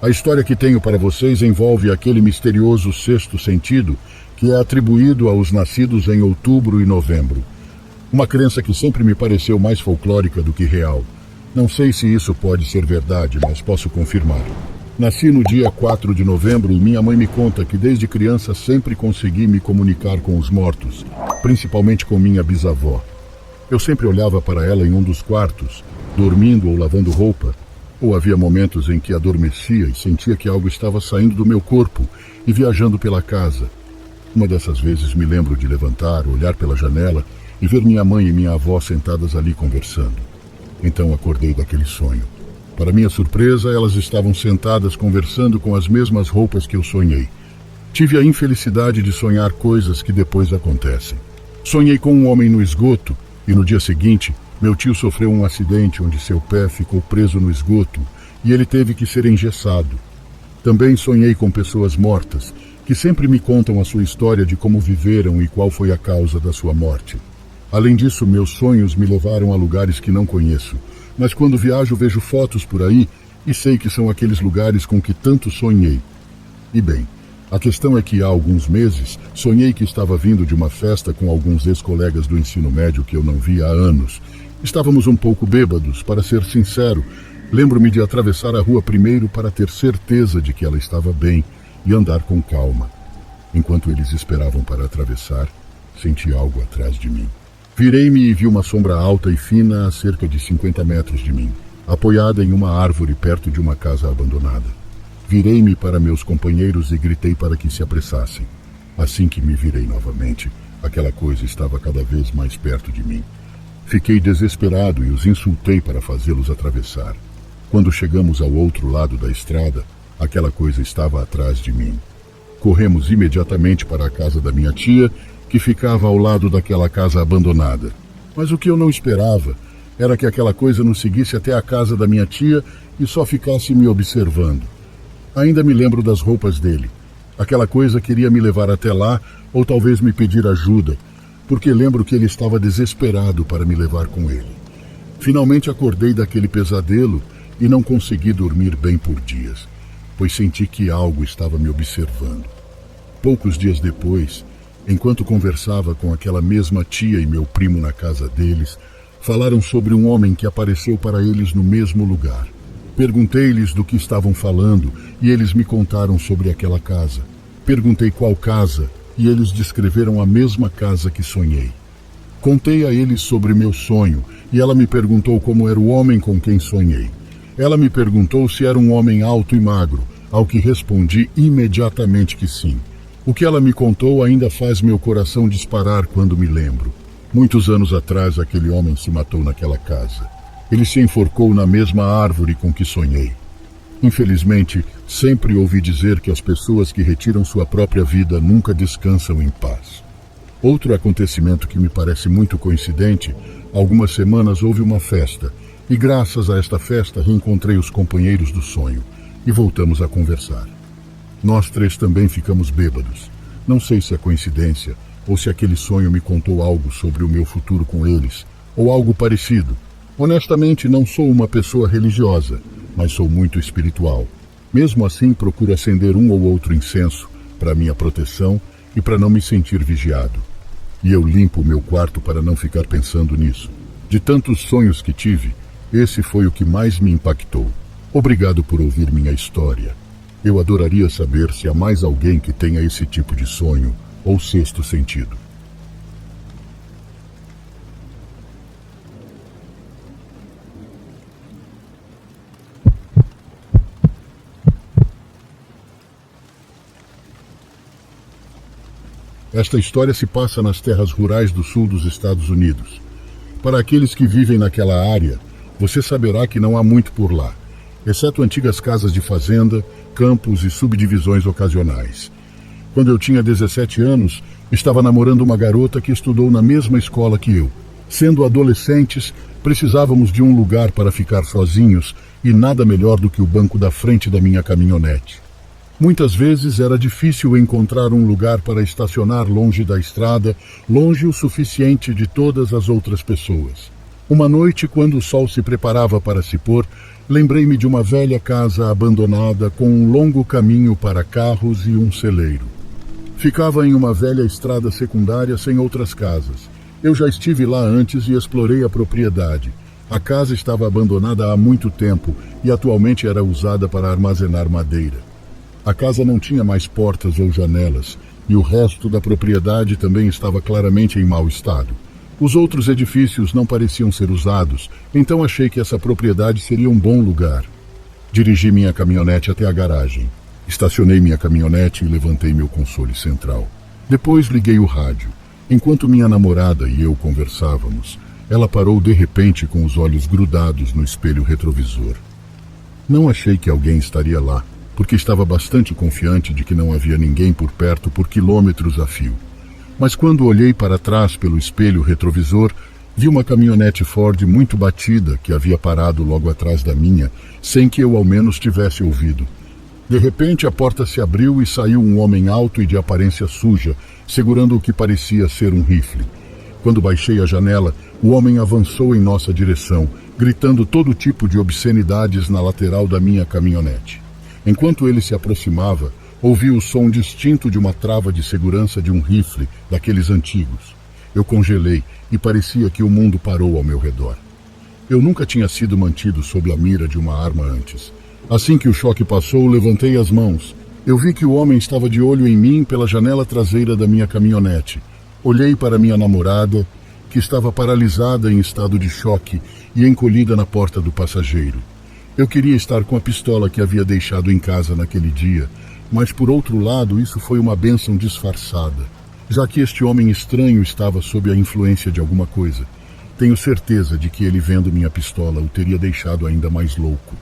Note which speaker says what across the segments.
Speaker 1: A história que tenho para vocês envolve aquele misterioso sexto sentido que é atribuído aos nascidos em outubro e novembro. Uma crença que sempre me pareceu mais folclórica do que real. Não sei se isso pode ser verdade, mas posso confirmar. Nasci no dia 4 de novembro e minha mãe me conta que desde criança sempre consegui me comunicar com os mortos, principalmente com minha bisavó. Eu sempre olhava para ela em um dos quartos, dormindo ou lavando roupa, ou havia momentos em que adormecia e sentia que algo estava saindo do meu corpo e viajando pela casa. Uma dessas vezes me lembro de levantar, olhar pela janela e ver minha mãe e minha avó sentadas ali conversando. Então acordei daquele sonho. Para minha surpresa, elas estavam sentadas conversando com as mesmas roupas que eu sonhei. Tive a infelicidade de sonhar coisas que depois acontecem. Sonhei com um homem no esgoto e no dia seguinte, meu tio sofreu um acidente onde seu pé ficou preso no esgoto e ele teve que ser engessado. Também sonhei com pessoas mortas, que sempre me contam a sua história de como viveram e qual foi a causa da sua morte. Além disso, meus sonhos me levaram a lugares que não conheço, mas quando viajo vejo fotos por aí e sei que são aqueles lugares com que tanto sonhei. E bem, a questão é que há alguns meses sonhei que estava vindo de uma festa com alguns ex-colegas do ensino médio que eu não via há anos. Estávamos um pouco bêbados, para ser sincero. Lembro-me de atravessar a rua primeiro para ter certeza de que ela estava bem e andar com calma. Enquanto eles esperavam para atravessar, senti algo atrás de mim. Virei-me e vi uma sombra alta e fina a cerca de 50 metros de mim, apoiada em uma árvore perto de uma casa abandonada. Virei-me para meus companheiros e gritei para que se apressassem. Assim que me virei novamente, aquela coisa estava cada vez mais perto de mim. Fiquei desesperado e os insultei para fazê-los atravessar. Quando chegamos ao outro lado da estrada, aquela coisa estava atrás de mim. Corremos imediatamente para a casa da minha tia, que ficava ao lado daquela casa abandonada. Mas o que eu não esperava era que aquela coisa nos seguisse até a casa da minha tia e só ficasse me observando. Ainda me lembro das roupas dele. Aquela coisa queria me levar até lá ou talvez me pedir ajuda, porque lembro que ele estava desesperado para me levar com ele. Finalmente acordei daquele pesadelo e não consegui dormir bem por dias, pois senti que algo estava me observando. Poucos dias depois, enquanto conversava com aquela mesma tia e meu primo na casa deles, falaram sobre um homem que apareceu para eles no mesmo lugar. Perguntei-lhes do que estavam falando e eles me contaram sobre aquela casa. Perguntei qual casa e eles descreveram a mesma casa que sonhei. Contei a eles sobre meu sonho e ela me perguntou como era o homem com quem sonhei. Ela me perguntou se era um homem alto e magro, ao que respondi imediatamente que sim. O que ela me contou ainda faz meu coração disparar quando me lembro. Muitos anos atrás, aquele homem se matou naquela casa. Ele se enforcou na mesma árvore com que sonhei. Infelizmente, sempre ouvi dizer que as pessoas que retiram sua própria vida nunca descansam em paz. Outro acontecimento que me parece muito coincidente, algumas semanas houve uma festa, e graças a esta festa reencontrei os companheiros do sonho, e voltamos a conversar. Nós três também ficamos bêbados. Não sei se é coincidência, ou se aquele sonho me contou algo sobre o meu futuro com eles, ou algo parecido. Honestamente, não sou uma pessoa religiosa, mas sou muito espiritual. Mesmo assim, procuro acender um ou outro incenso para minha proteção e para não me sentir vigiado. E eu limpo o meu quarto para não ficar pensando nisso. De tantos sonhos que tive, esse foi o que mais me impactou. Obrigado por ouvir minha história. Eu adoraria saber se há mais alguém que tenha esse tipo de sonho ou sexto sentido. Esta história se passa nas terras rurais do sul dos Estados Unidos. Para aqueles que vivem naquela área, você saberá que não há muito por lá, exceto antigas casas de fazenda, campos e subdivisões ocasionais. Quando eu tinha 17 anos, estava namorando uma garota que estudou na mesma escola que eu. Sendo adolescentes, precisávamos de um lugar para ficar sozinhos e nada melhor do que o banco da frente da minha caminhonete. Muitas vezes era difícil encontrar um lugar para estacionar longe da estrada, longe o suficiente de todas as outras pessoas. Uma noite, quando o sol se preparava para se pôr, lembrei-me de uma velha casa abandonada com um longo caminho para carros e um celeiro. Ficava em uma velha estrada secundária sem outras casas. Eu já estive lá antes e explorei a propriedade. A casa estava abandonada há muito tempo e atualmente era usada para armazenar madeira. A casa não tinha mais portas ou janelas e o resto da propriedade também estava claramente em mau estado. Os outros edifícios não pareciam ser usados, então achei que essa propriedade seria um bom lugar. Dirigi minha caminhonete até a garagem. Estacionei minha caminhonete e levantei meu console central. Depois liguei o rádio. Enquanto minha namorada e eu conversávamos, ela parou de repente com os olhos grudados no espelho retrovisor. Não achei que alguém estaria lá, porque estava bastante confiante de que não havia ninguém por perto por quilômetros a fio. Mas quando olhei para trás pelo espelho retrovisor, vi uma caminhonete Ford muito batida que havia parado logo atrás da minha, sem que eu ao menos tivesse ouvido. De repente a porta se abriu e saiu um homem alto e de aparência suja, segurando o que parecia ser um rifle. Quando baixei a janela, o homem avançou em nossa direção, gritando todo tipo de obscenidades na lateral da minha caminhonete. Enquanto ele se aproximava, ouvi o som distinto de uma trava de segurança de um rifle, daqueles antigos. Eu congelei e parecia que o mundo parou ao meu redor. Eu nunca tinha sido mantido sob a mira de uma arma antes. Assim que o choque passou, levantei as mãos. Eu vi que o homem estava de olho em mim pela janela traseira da minha caminhonete. Olhei para minha namorada, que estava paralisada em estado de choque e encolhida na porta do passageiro. Eu queria estar com a pistola que havia deixado em casa naquele dia, mas por outro lado isso foi uma bênção disfarçada, já que este homem estranho estava sob a influência de alguma coisa. Tenho certeza de que ele, vendo minha pistola, o teria deixado ainda mais louco.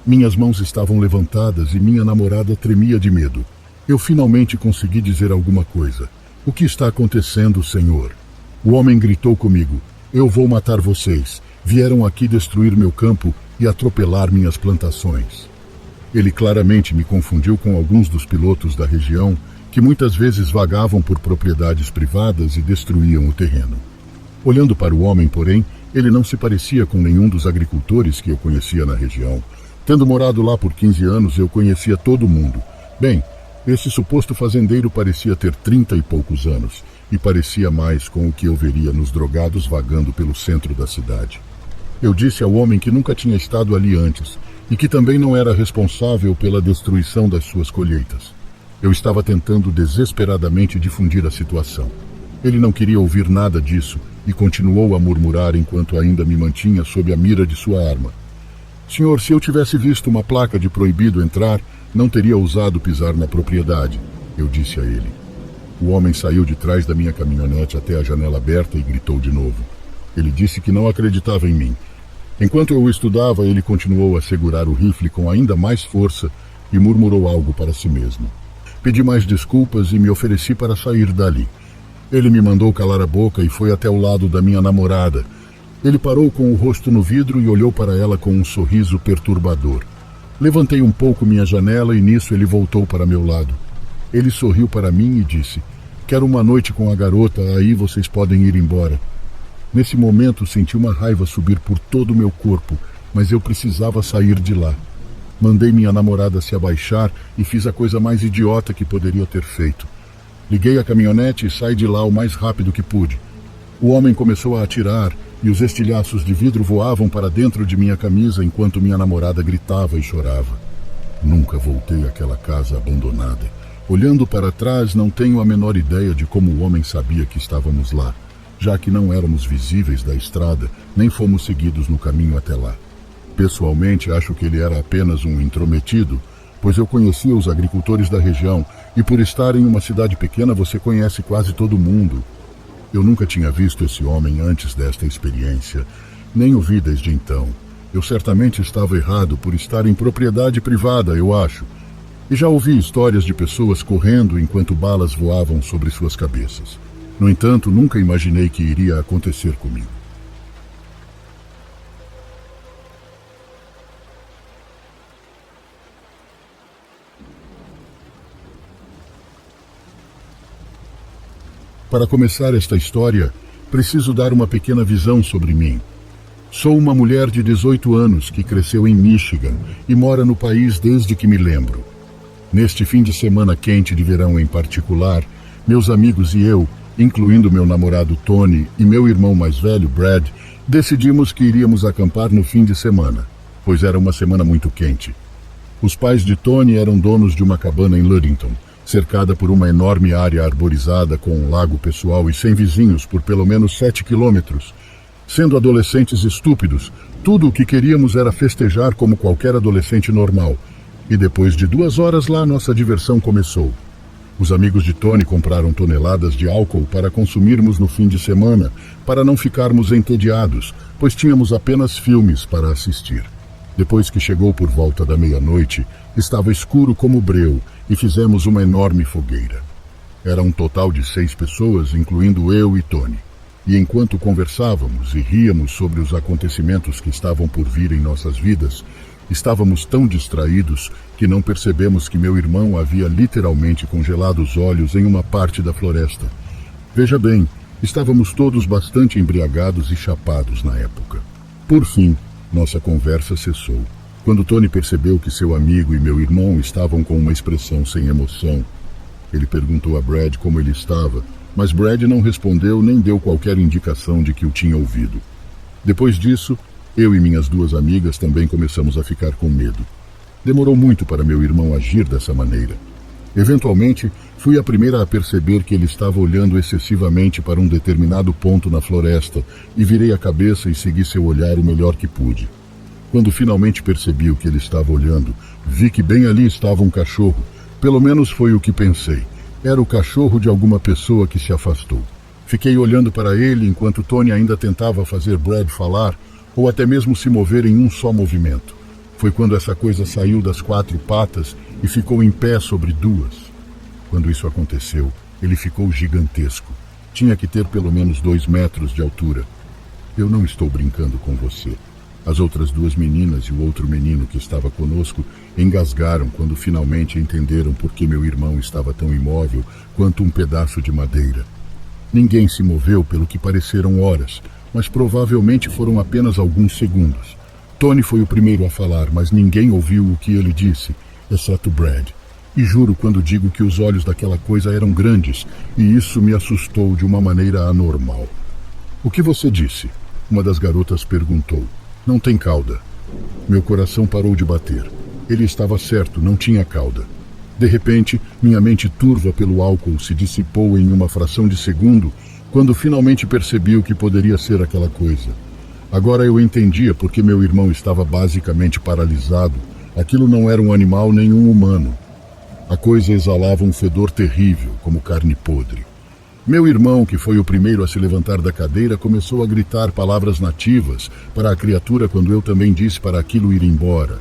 Speaker 1: Minhas mãos estavam levantadas e minha namorada tremia de medo. Eu finalmente consegui dizer alguma coisa. O que está acontecendo, senhor? O homem gritou comigo. Eu vou matar vocês. Vieram aqui destruir meu campo e atropelar minhas plantações. Ele claramente me confundiu com alguns dos pilotos da região que muitas vezes vagavam por propriedades privadas e destruíam o terreno. Olhando para o homem, porém, ele não se parecia com nenhum dos agricultores que eu conhecia na região. Tendo morado lá por 15 anos, eu conhecia todo mundo. Bem, esse suposto fazendeiro parecia ter 30 e poucos anos, e parecia mais com o que eu veria nos drogados vagando pelo centro da cidade. Eu disse ao homem que nunca tinha estado ali antes, e que também não era responsável pela destruição das suas colheitas. Eu estava tentando desesperadamente difundir a situação. Ele não queria ouvir nada disso e continuou a murmurar enquanto ainda me mantinha sob a mira de sua arma. Senhor, se eu tivesse visto uma placa de proibido entrar, não teria ousado pisar na propriedade, eu disse a ele. O homem saiu de trás da minha caminhonete até a janela aberta e gritou de novo. Ele disse que não acreditava em mim. Enquanto eu o estudava, ele continuou a segurar o rifle com ainda mais força e murmurou algo para si mesmo. Pedi mais desculpas e me ofereci para sair dali. Ele me mandou calar a boca e foi até o lado da minha namorada. Ele parou com o rosto no vidro e olhou para ela com um sorriso perturbador. Levantei um pouco minha janela e nisso ele voltou para meu lado. Ele sorriu para mim e disse: "Quero uma noite com a garota, aí vocês podem ir embora." Nesse momento senti uma raiva subir por todo o meu corpo, mas eu precisava sair de lá. Mandei minha namorada se abaixar e fiz a coisa mais idiota que poderia ter feito. Liguei a caminhonete e saí de lá o mais rápido que pude. O homem começou a atirar e os estilhaços de vidro voavam para dentro de minha camisa enquanto minha namorada gritava e chorava. Nunca voltei àquela casa abandonada. Olhando para trás, não tenho a menor ideia de como o homem sabia que estávamos lá, já que não éramos visíveis da estrada, nem fomos seguidos no caminho até lá. Pessoalmente, acho que ele era apenas um intrometido, pois eu conhecia os agricultores da região, e por estar em uma cidade pequena você conhece quase todo mundo. Eu nunca tinha visto esse homem antes desta experiência, nem o vi desde então. Eu certamente estava errado por estar em propriedade privada, eu acho. E já ouvi histórias de pessoas correndo enquanto balas voavam sobre suas cabeças. No entanto, nunca imaginei que iria acontecer comigo. Para começar esta história, preciso dar uma pequena visão sobre mim. Sou uma mulher de 18 anos que cresceu em Michigan e mora no país desde que me lembro. Neste fim de semana quente de verão em particular, meus amigos e eu, incluindo meu namorado Tony e meu irmão mais velho, Brad, decidimos que iríamos acampar no fim de semana, pois era uma semana muito quente. Os pais de Tony eram donos de uma cabana em Ludington, cercada por uma enorme área arborizada com um lago pessoal e sem vizinhos por pelo menos 7 quilômetros. Sendo adolescentes estúpidos, tudo o que queríamos era festejar como qualquer adolescente normal. E depois de 2 horas lá, nossa diversão começou. Os amigos de Tony compraram toneladas de álcool para consumirmos no fim de semana, para não ficarmos entediados, pois tínhamos apenas filmes para assistir. Depois que chegou por volta da meia-noite, estava escuro como breu e fizemos uma enorme fogueira. Era um total de 6 pessoas, incluindo eu e Tony. E enquanto conversávamos e ríamos sobre os acontecimentos que estavam por vir em nossas vidas, estávamos tão distraídos que não percebemos que meu irmão havia literalmente congelado os olhos em uma parte da floresta. Veja bem, estávamos todos bastante embriagados e chapados na época. Por fim, nossa conversa cessou. Quando Tony percebeu que seu amigo e meu irmão estavam com uma expressão sem emoção, ele perguntou a Brad como ele estava, mas Brad não respondeu nem deu qualquer indicação de que o tinha ouvido. Depois disso, eu e minhas 2 amigas também começamos a ficar com medo. Demorou muito para meu irmão agir dessa maneira. Eventualmente, fui a primeira a perceber que ele estava olhando excessivamente para um determinado ponto na floresta e virei a cabeça e segui seu olhar o melhor que pude. Quando finalmente percebi o que ele estava olhando, vi que bem ali estava um cachorro. Pelo menos foi o que pensei. Era o cachorro de alguma pessoa que se afastou. Fiquei olhando para ele enquanto Tony ainda tentava fazer Brad falar ou até mesmo se mover em um só movimento. Foi quando essa coisa saiu das 4 patas e ficou em pé sobre 2. Quando isso aconteceu, ele ficou gigantesco. Tinha que ter pelo menos 2 metros de altura. Eu não estou brincando com você. As outras 2 meninas e o outro menino que estava conosco engasgaram quando finalmente entenderam por que meu irmão estava tão imóvel quanto um pedaço de madeira. Ninguém se moveu pelo que pareceram horas, mas provavelmente foram apenas alguns segundos. Tony foi o primeiro a falar, mas ninguém ouviu o que ele disse, exceto Brad. E juro quando digo que os olhos daquela coisa eram grandes, e isso me assustou de uma maneira anormal. "O que você disse?" uma das garotas perguntou. "Não tem cauda." Meu coração parou de bater. Ele estava certo, não tinha cauda. De repente, minha mente turva pelo álcool se dissipou em uma fração de segundo, quando finalmente percebi o que poderia ser aquela coisa. Agora eu entendia porque meu irmão estava basicamente paralisado. Aquilo não era um animal nem um humano. A coisa exalava um fedor terrível, como carne podre. Meu irmão, que foi o primeiro a se levantar da cadeira, começou a gritar palavras nativas para a criatura quando eu também disse para aquilo ir embora.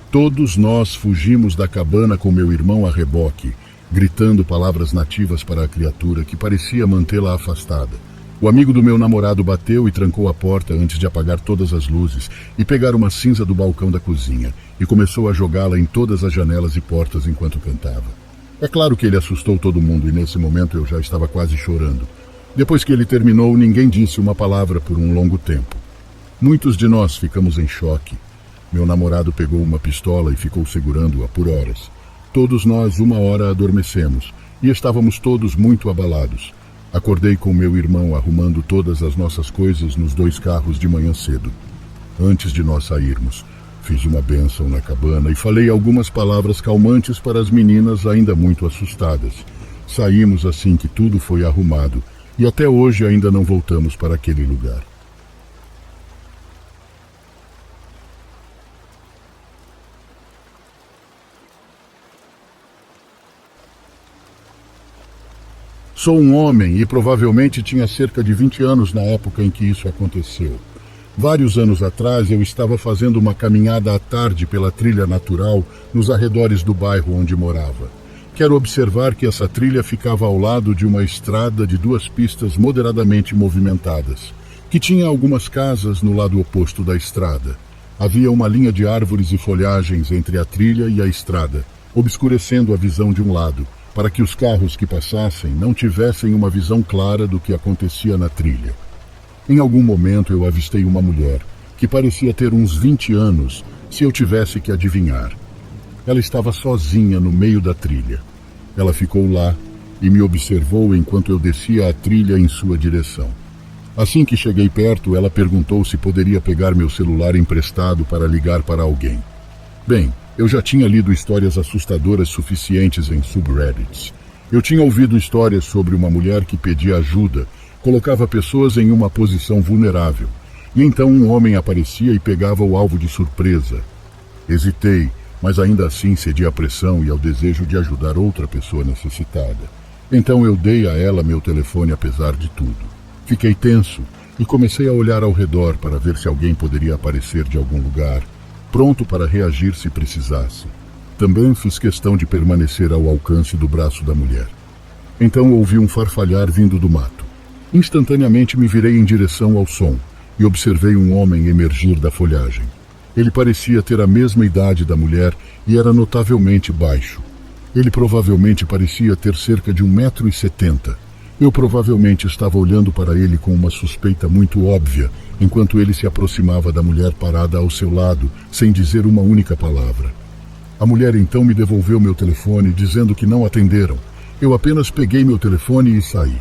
Speaker 1: Todos nós fugimos da cabana com meu irmão a reboque, gritando palavras nativas para a criatura que parecia mantê-la afastada. O amigo do meu namorado bateu e trancou a porta antes de apagar todas as luzes e pegar uma cinza do balcão da cozinha e começou a jogá-la em todas as janelas e portas enquanto cantava. É claro que ele assustou todo mundo e nesse momento eu já estava quase chorando. Depois que ele terminou, ninguém disse uma palavra por um longo tempo. Muitos de nós ficamos em choque. Meu namorado pegou uma pistola e ficou segurando-a por horas. Todos nós, 1 hora, adormecemos e estávamos todos muito abalados. Acordei com meu irmão arrumando todas as nossas coisas nos 2 carros de manhã cedo. Antes de nós sairmos, fiz uma bênção na cabana e falei algumas palavras calmantes para as meninas ainda muito assustadas. Saímos assim que tudo foi arrumado e até hoje ainda não voltamos para aquele lugar. Sou um homem e provavelmente tinha cerca de 20 anos na época em que isso aconteceu. Vários anos atrás eu estava fazendo uma caminhada à tarde pela trilha natural nos arredores do bairro onde morava. Quero observar que essa trilha ficava ao lado de uma estrada de 2 pistas moderadamente movimentadas, que tinha algumas casas no lado oposto da estrada. Havia uma linha de árvores e folhagens entre a trilha e a estrada, obscurecendo a visão de um lado, para que os carros que passassem não tivessem uma visão clara do que acontecia na trilha. Em algum momento eu avistei uma mulher, que parecia ter uns 20 anos, se eu tivesse que adivinhar. Ela estava sozinha no meio da trilha. Ela ficou lá e me observou enquanto eu descia a trilha em sua direção. Assim que cheguei perto, ela perguntou se poderia pegar meu celular emprestado para ligar para alguém. Bem, eu já tinha lido histórias assustadoras suficientes em subreddits. Eu tinha ouvido histórias sobre uma mulher que pedia ajuda, colocava pessoas em uma posição vulnerável, e então um homem aparecia e pegava o alvo de surpresa. Hesitei, mas ainda assim cedi à pressão e ao desejo de ajudar outra pessoa necessitada. Então eu dei a ela meu telefone apesar de tudo. Fiquei tenso e comecei a olhar ao redor para ver se alguém poderia aparecer de algum lugar, pronto para reagir se precisasse. Também fiz questão de permanecer ao alcance do braço da mulher. Então ouvi um farfalhar vindo do mato. Instantaneamente me virei em direção ao som e observei um homem emergir da folhagem. Ele parecia ter a mesma idade da mulher e era notavelmente baixo. Ele provavelmente parecia ter cerca de 1,70 m. Eu provavelmente estava olhando para ele com uma suspeita muito óbvia, enquanto ele se aproximava da mulher parada ao seu lado, sem dizer uma única palavra. A mulher então me devolveu meu telefone, dizendo que não atenderam. Eu apenas peguei meu telefone e saí.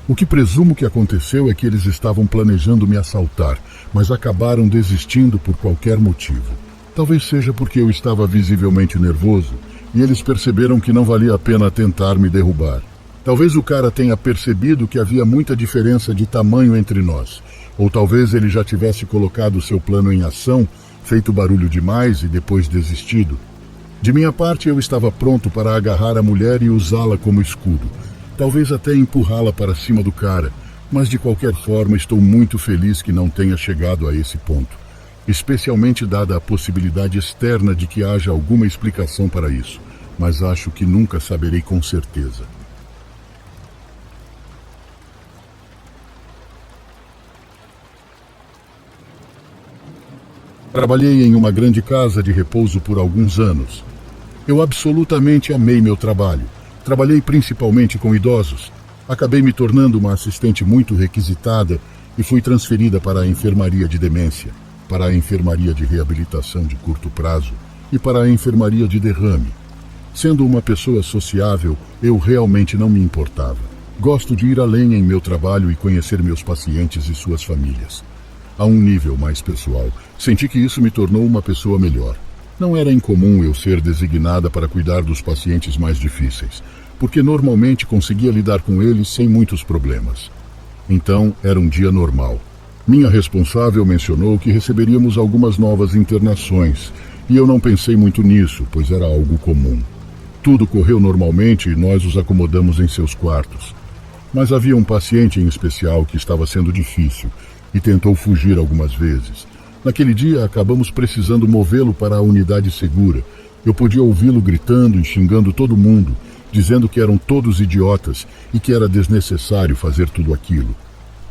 Speaker 1: O que presumo que aconteceu é que eles estavam planejando me assaltar, mas acabaram desistindo por qualquer motivo. Talvez seja porque eu estava visivelmente nervoso e eles perceberam que não valia a pena tentar me derrubar. Talvez o cara tenha percebido que havia muita diferença de tamanho entre nós, ou talvez ele já tivesse colocado seu plano em ação, feito barulho demais e depois desistido. De minha parte, eu estava pronto para agarrar a mulher e usá-la como escudo, talvez até empurrá-la para cima do cara, mas de qualquer forma estou muito feliz que não tenha chegado a esse ponto, especialmente dada a possibilidade externa de que haja alguma explicação para isso, mas acho que nunca saberei com certeza. Trabalhei em uma grande casa de repouso por alguns anos. Eu absolutamente amei meu trabalho. Trabalhei principalmente com idosos. Acabei me tornando uma assistente muito requisitada e fui transferida para a enfermaria de demência, para a enfermaria de reabilitação de curto prazo e para a enfermaria de derrame. Sendo uma pessoa sociável, eu realmente não me importava. Gosto de ir além em meu trabalho e conhecer meus pacientes e suas famílias. A um nível mais pessoal, senti que isso me tornou uma pessoa melhor. Não era incomum eu ser designada para cuidar dos pacientes mais difíceis, porque normalmente conseguia lidar com eles sem muitos problemas. Então, era um dia normal. Minha responsável mencionou que receberíamos algumas novas internações, e eu não pensei muito nisso, pois era algo comum. Tudo correu normalmente e nós os acomodamos em seus quartos. Mas havia um paciente em especial que estava sendo difícil, e tentou fugir algumas vezes. Naquele dia, acabamos precisando movê-lo para a unidade segura. Eu podia ouvi-lo gritando e xingando todo mundo, dizendo que eram todos idiotas e que era desnecessário fazer tudo aquilo.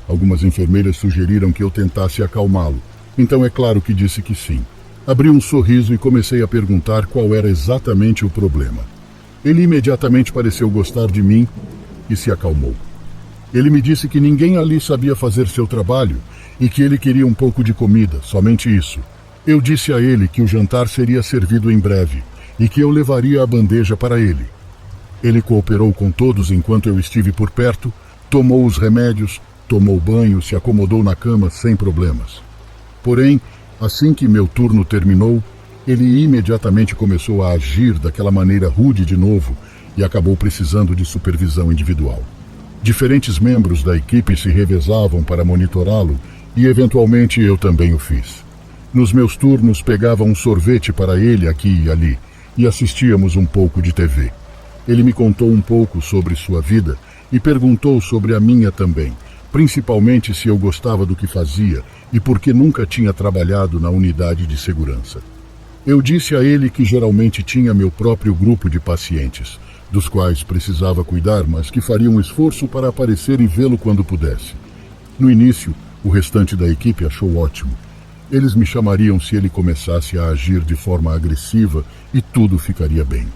Speaker 1: Algumas enfermeiras sugeriram que eu tentasse acalmá-lo, então é claro que disse que sim. Abri um sorriso e comecei a perguntar qual era exatamente o problema. Ele imediatamente pareceu gostar de mim e se acalmou. Ele me disse que ninguém ali sabia fazer seu trabalho e que ele queria um pouco de comida, somente isso. Eu disse a ele que o jantar seria servido em breve e que eu levaria a bandeja para ele. Ele cooperou com todos enquanto eu estive por perto, tomou os remédios, tomou banho, se acomodou na cama sem problemas. Porém, assim que meu turno terminou, ele imediatamente começou a agir daquela maneira rude de novo e acabou precisando de supervisão individual. Diferentes membros da equipe se revezavam para monitorá-lo e, eventualmente, eu também o fiz. Nos meus turnos, pegava um sorvete para ele aqui e ali e assistíamos um pouco de TV. Ele me contou um pouco sobre sua vida e perguntou sobre a minha também, principalmente se eu gostava do que fazia e por que nunca tinha trabalhado na unidade de segurança. Eu disse a ele que geralmente tinha meu próprio grupo de pacientes, dos quais precisava cuidar, mas que faria um esforço para aparecer e vê-lo quando pudesse. No início, o restante da equipe achou ótimo. Eles me chamariam se ele começasse a agir de forma agressiva e tudo ficaria bem.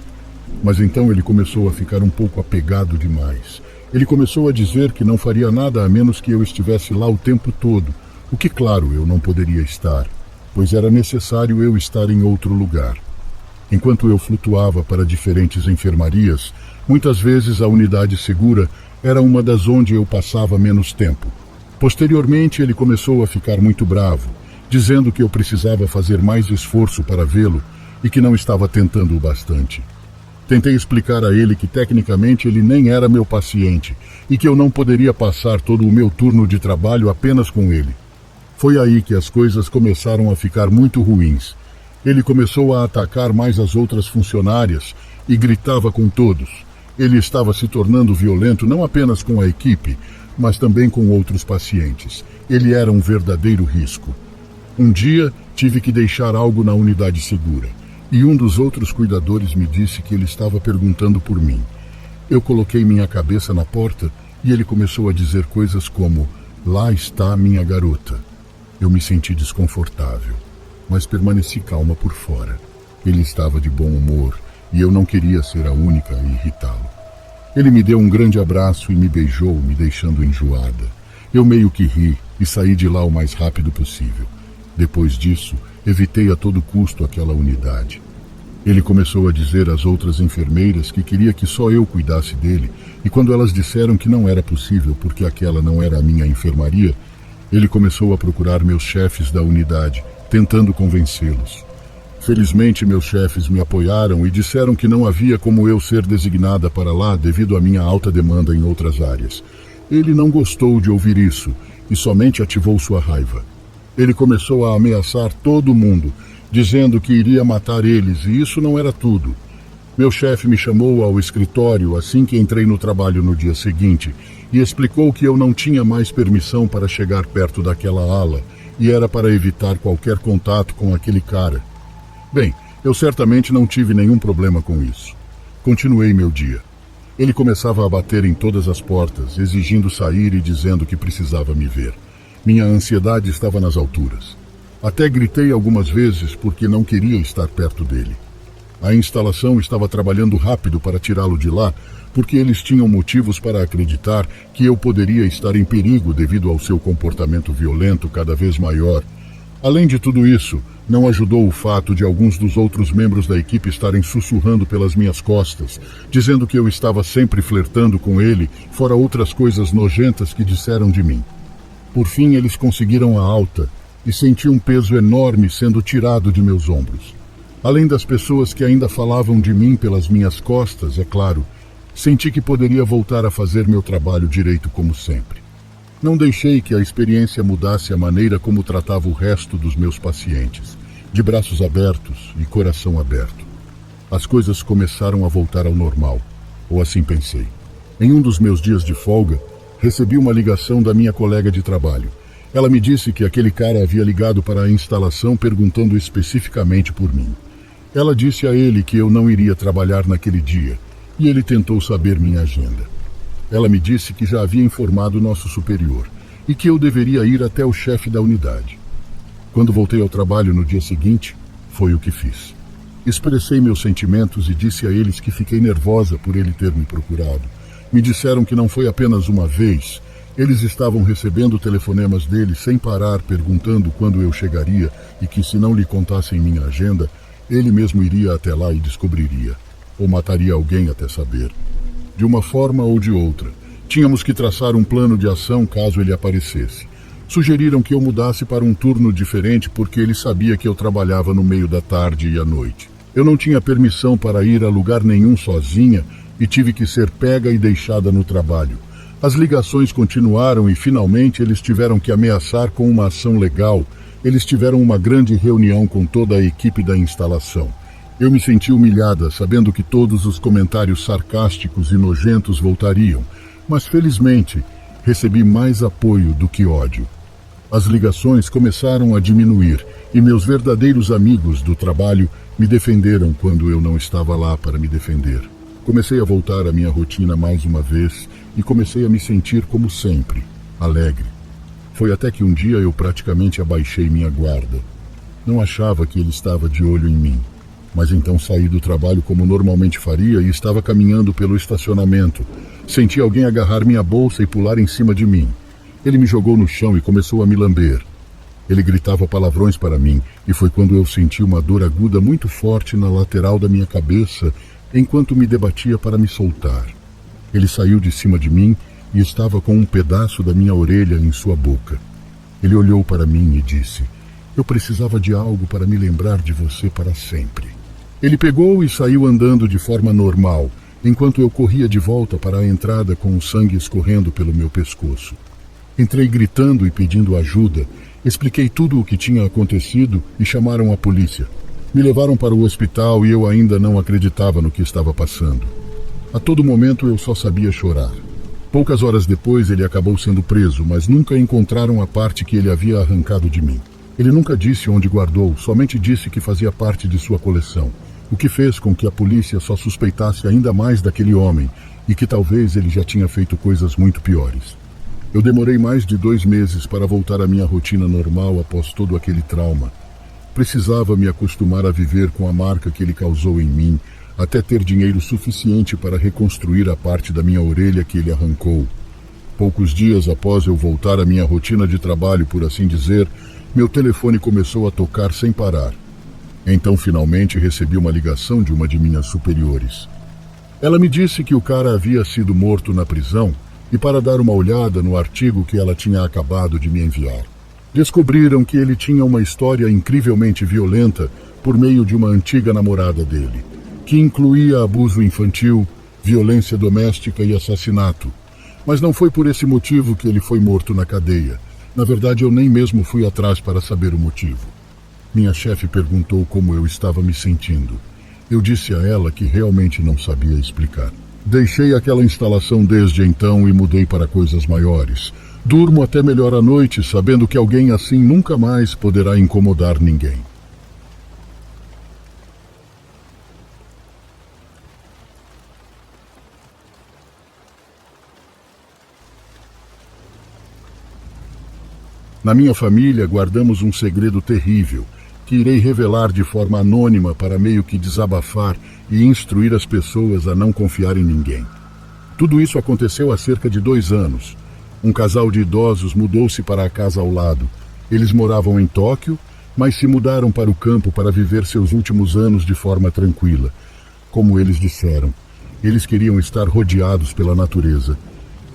Speaker 1: Mas então ele começou a ficar um pouco apegado demais. Ele começou a dizer que não faria nada a menos que eu estivesse lá o tempo todo, o que, claro, eu não poderia estar. pois era necessário eu estar em outro lugar. Enquanto eu flutuava para diferentes enfermarias, muitas vezes a unidade segura era uma das onde eu passava menos tempo. Posteriormente, ele começou a ficar muito bravo, dizendo que eu precisava fazer mais esforço para vê-lo e que não estava tentando o bastante. Tentei explicar a ele que tecnicamente ele nem era meu paciente e que eu não poderia passar todo o meu turno de trabalho apenas com ele. Foi aí que as coisas começaram a ficar muito ruins. Ele começou a atacar mais as outras funcionárias e gritava com todos. Ele estava se tornando violento não apenas com a equipe, mas também com outros pacientes. Ele era um verdadeiro risco. Um dia, tive que deixar algo na unidade segura, e um dos outros cuidadores me disse que ele estava perguntando por mim. Eu coloquei minha cabeça na porta e ele começou a dizer coisas como: "Lá está minha garota." Eu me senti desconfortável, mas permaneci calma por fora. Ele estava de bom humor e eu não queria ser a única a irritá-lo. Ele me deu um grande abraço e me beijou, me deixando enjoada. Eu meio que ri e saí de lá o mais rápido possível. Depois disso, evitei a todo custo aquela unidade. Ele começou a dizer às outras enfermeiras que queria que só eu cuidasse dele, e quando elas disseram que não era possível porque aquela não era a minha enfermaria, ele começou a procurar meus chefes da unidade, tentando convencê-los. Felizmente, meus chefes me apoiaram e disseram que não havia como eu ser designada para lá devido à minha alta demanda em outras áreas. Ele não gostou de ouvir isso e somente ativou sua raiva. Ele começou a ameaçar todo mundo, dizendo que iria matar eles, e isso não era tudo. Meu chefe me chamou ao escritório assim que entrei no trabalho no dia seguinte e explicou que eu não tinha mais permissão para chegar perto daquela ala e era para evitar qualquer contato com aquele cara. Bem, eu certamente não tive nenhum problema com isso. Continuei meu dia. Ele começava a bater em todas as portas, exigindo sair e dizendo que precisava me ver. Minha ansiedade estava nas alturas. Até gritei algumas vezes porque não queria estar perto dele. A instalação estava trabalhando rápido para tirá-lo de lá, porque eles tinham motivos para acreditar que eu poderia estar em perigo devido ao seu comportamento violento cada vez maior. Além de tudo isso, não ajudou o fato de alguns dos outros membros da equipe estarem sussurrando pelas minhas costas, dizendo que eu estava sempre flertando com ele, fora outras coisas nojentas que disseram de mim. Por fim, eles conseguiram a alta e senti um peso enorme sendo tirado de meus ombros. Além das pessoas que ainda falavam de mim pelas minhas costas, é claro, senti que poderia voltar a fazer meu trabalho direito como sempre. Não deixei que a experiência mudasse a maneira como tratava o resto dos meus pacientes, de braços abertos e coração aberto. As coisas começaram a voltar ao normal, ou assim pensei. Em um dos meus dias de folga, recebi uma ligação da minha colega de trabalho. Ela me disse que aquele cara havia ligado para a instalação perguntando especificamente por mim. Ela disse a ele que eu não iria trabalhar naquele dia, e ele tentou saber minha agenda. Ela me disse que já havia informado nosso superior, e que eu deveria ir até o chefe da unidade. Quando voltei ao trabalho no dia seguinte, foi o que fiz. Expressei meus sentimentos e disse a eles que fiquei nervosa por ele ter me procurado. Me disseram que não foi apenas uma vez. Eles estavam recebendo telefonemas dele sem parar, perguntando quando eu chegaria e que se não lhe contassem minha agenda, ele mesmo iria até lá e descobriria, ou mataria alguém até saber. De uma forma ou de outra, tínhamos que traçar um plano de ação caso ele aparecesse. Sugeriram que eu mudasse para um turno diferente porque ele sabia que eu trabalhava no meio da tarde e à noite. Eu não tinha permissão para ir a lugar nenhum sozinha e tive que ser pega e deixada no trabalho. As ligações continuaram e finalmente eles tiveram que ameaçar com uma ação legal. Eles tiveram uma grande reunião com toda a equipe da instalação. Eu me senti humilhada, sabendo que todos os comentários sarcásticos e nojentos voltariam, mas felizmente recebi mais apoio do que ódio. As ligações começaram a diminuir e meus verdadeiros amigos do trabalho me defenderam quando eu não estava lá para me defender. Comecei a voltar à minha rotina mais uma vez e comecei a me sentir como sempre, alegre. Foi até que um dia eu praticamente abaixei minha guarda. Não achava que ele estava de olho em mim, mas então saí do trabalho como normalmente faria e estava caminhando pelo estacionamento. Senti alguém agarrar minha bolsa e pular em cima de mim. Ele me jogou no chão e começou a me lamber. Ele gritava palavrões para mim, e foi quando eu senti uma dor aguda muito forte na lateral da minha cabeça, enquanto me debatia para me soltar. Ele saiu de cima de mim e estava com um pedaço da minha orelha em sua boca. Ele olhou para mim e disse: "Eu precisava de algo para me lembrar de você para sempre." Ele pegou e saiu andando de forma normal, enquanto eu corria de volta para a entrada com o sangue escorrendo pelo meu pescoço. Entrei gritando e pedindo ajuda, expliquei tudo o que tinha acontecido e chamaram a polícia. Me levaram para o hospital e eu ainda não acreditava no que estava passando. A todo momento eu só sabia chorar. Poucas horas depois ele acabou sendo preso, mas nunca encontraram a parte que ele havia arrancado de mim. Ele nunca disse onde guardou, somente disse que fazia parte de sua coleção, o que fez com que a polícia só suspeitasse ainda mais daquele homem e que talvez ele já tinha feito coisas muito piores. Eu demorei mais de 2 meses para voltar à minha rotina normal após todo aquele trauma. Precisava me acostumar a viver com a marca que ele causou em mim, até ter dinheiro suficiente para reconstruir a parte da minha orelha que ele arrancou. Poucos dias após eu voltar à minha rotina de trabalho, por assim dizer, meu telefone começou a tocar sem parar. Então, finalmente, recebi uma ligação de uma de minhas superiores. Ela me disse que o cara havia sido morto na prisão e para dar uma olhada no artigo que ela tinha acabado de me enviar. Descobriram que ele tinha uma história incrivelmente violenta por meio de uma antiga namorada dele, que incluía abuso infantil, violência doméstica e assassinato. Mas não foi por esse motivo que ele foi morto na cadeia. Na verdade, eu nem mesmo fui atrás para saber o motivo. Minha chefe perguntou como eu estava me sentindo. Eu disse a ela que realmente não sabia explicar. Deixei aquela instalação desde então e mudei para coisas maiores. Durmo até melhor à noite, sabendo que alguém assim nunca mais poderá incomodar ninguém. Na minha família, guardamos um segredo terrível, que irei revelar de forma anônima para meio que desabafar e instruir as pessoas a não confiar em ninguém. Tudo isso aconteceu há cerca de 2 anos. Um casal de idosos mudou-se para a casa ao lado. Eles moravam em Tóquio, mas se mudaram para o campo para viver seus últimos anos de forma tranquila. Como eles disseram, eles queriam estar rodeados pela natureza.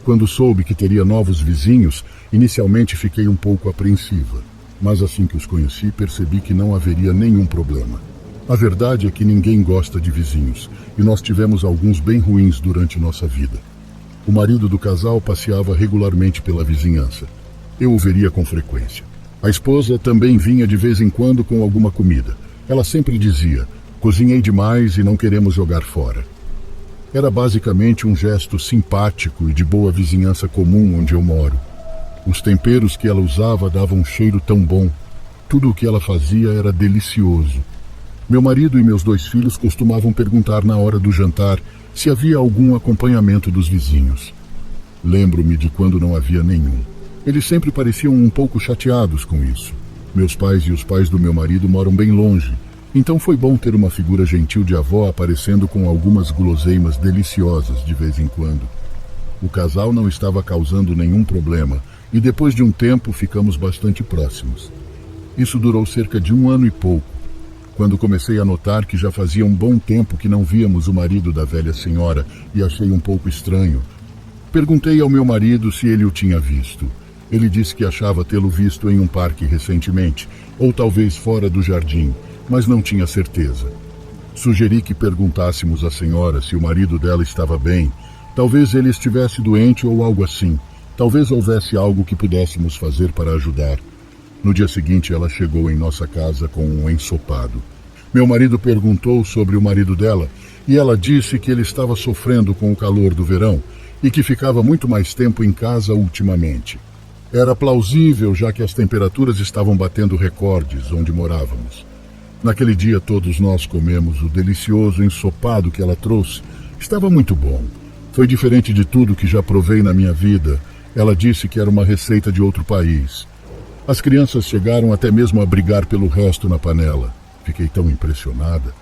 Speaker 1: Quando soube que teria novos vizinhos, inicialmente fiquei um pouco apreensiva. Mas assim que os conheci, percebi que não haveria nenhum problema. A verdade é que ninguém gosta de vizinhos, e nós tivemos alguns bem ruins durante nossa vida. O marido do casal passeava regularmente pela vizinhança. Eu o veria com frequência. A esposa também vinha de vez em quando com alguma comida. Ela sempre dizia: "Cozinhei demais e não queremos jogar fora." Era basicamente um gesto simpático e de boa vizinhança comum onde eu moro. Os temperos que ela usava davam um cheiro tão bom. Tudo o que ela fazia era delicioso. Meu marido e meus 2 filhos costumavam perguntar na hora do jantar se havia algum acompanhamento dos vizinhos. Lembro-me de quando não havia nenhum. Eles sempre pareciam um pouco chateados com isso. Meus pais e os pais do meu marido moram bem longe, então foi bom ter uma figura gentil de avó aparecendo com algumas guloseimas deliciosas de vez em quando. O casal não estava causando nenhum problema, e depois de um tempo ficamos bastante próximos. Isso durou cerca de 1 ano e pouco, quando comecei a notar que já fazia um bom tempo que não víamos o marido da velha senhora e achei um pouco estranho. Perguntei ao meu marido se ele o tinha visto. Ele disse que achava tê-lo visto em um parque recentemente, ou talvez fora do jardim, mas não tinha certeza. Sugeri que perguntássemos à senhora se o marido dela estava bem. Talvez ele estivesse doente ou algo assim. Talvez houvesse algo que pudéssemos fazer para ajudar. No dia seguinte, ela chegou em nossa casa com um ensopado. Meu marido perguntou sobre o marido dela e ela disse que ele estava sofrendo com o calor do verão e que ficava muito mais tempo em casa ultimamente. Era plausível, já que as temperaturas estavam batendo recordes onde morávamos. Naquele dia, todos nós comemos o delicioso ensopado que ela trouxe. Estava muito bom. Foi diferente de tudo que já provei na minha vida. Ela disse que era uma receita de outro país. As crianças chegaram até mesmo a brigar pelo resto na panela. Fiquei tão impressionada.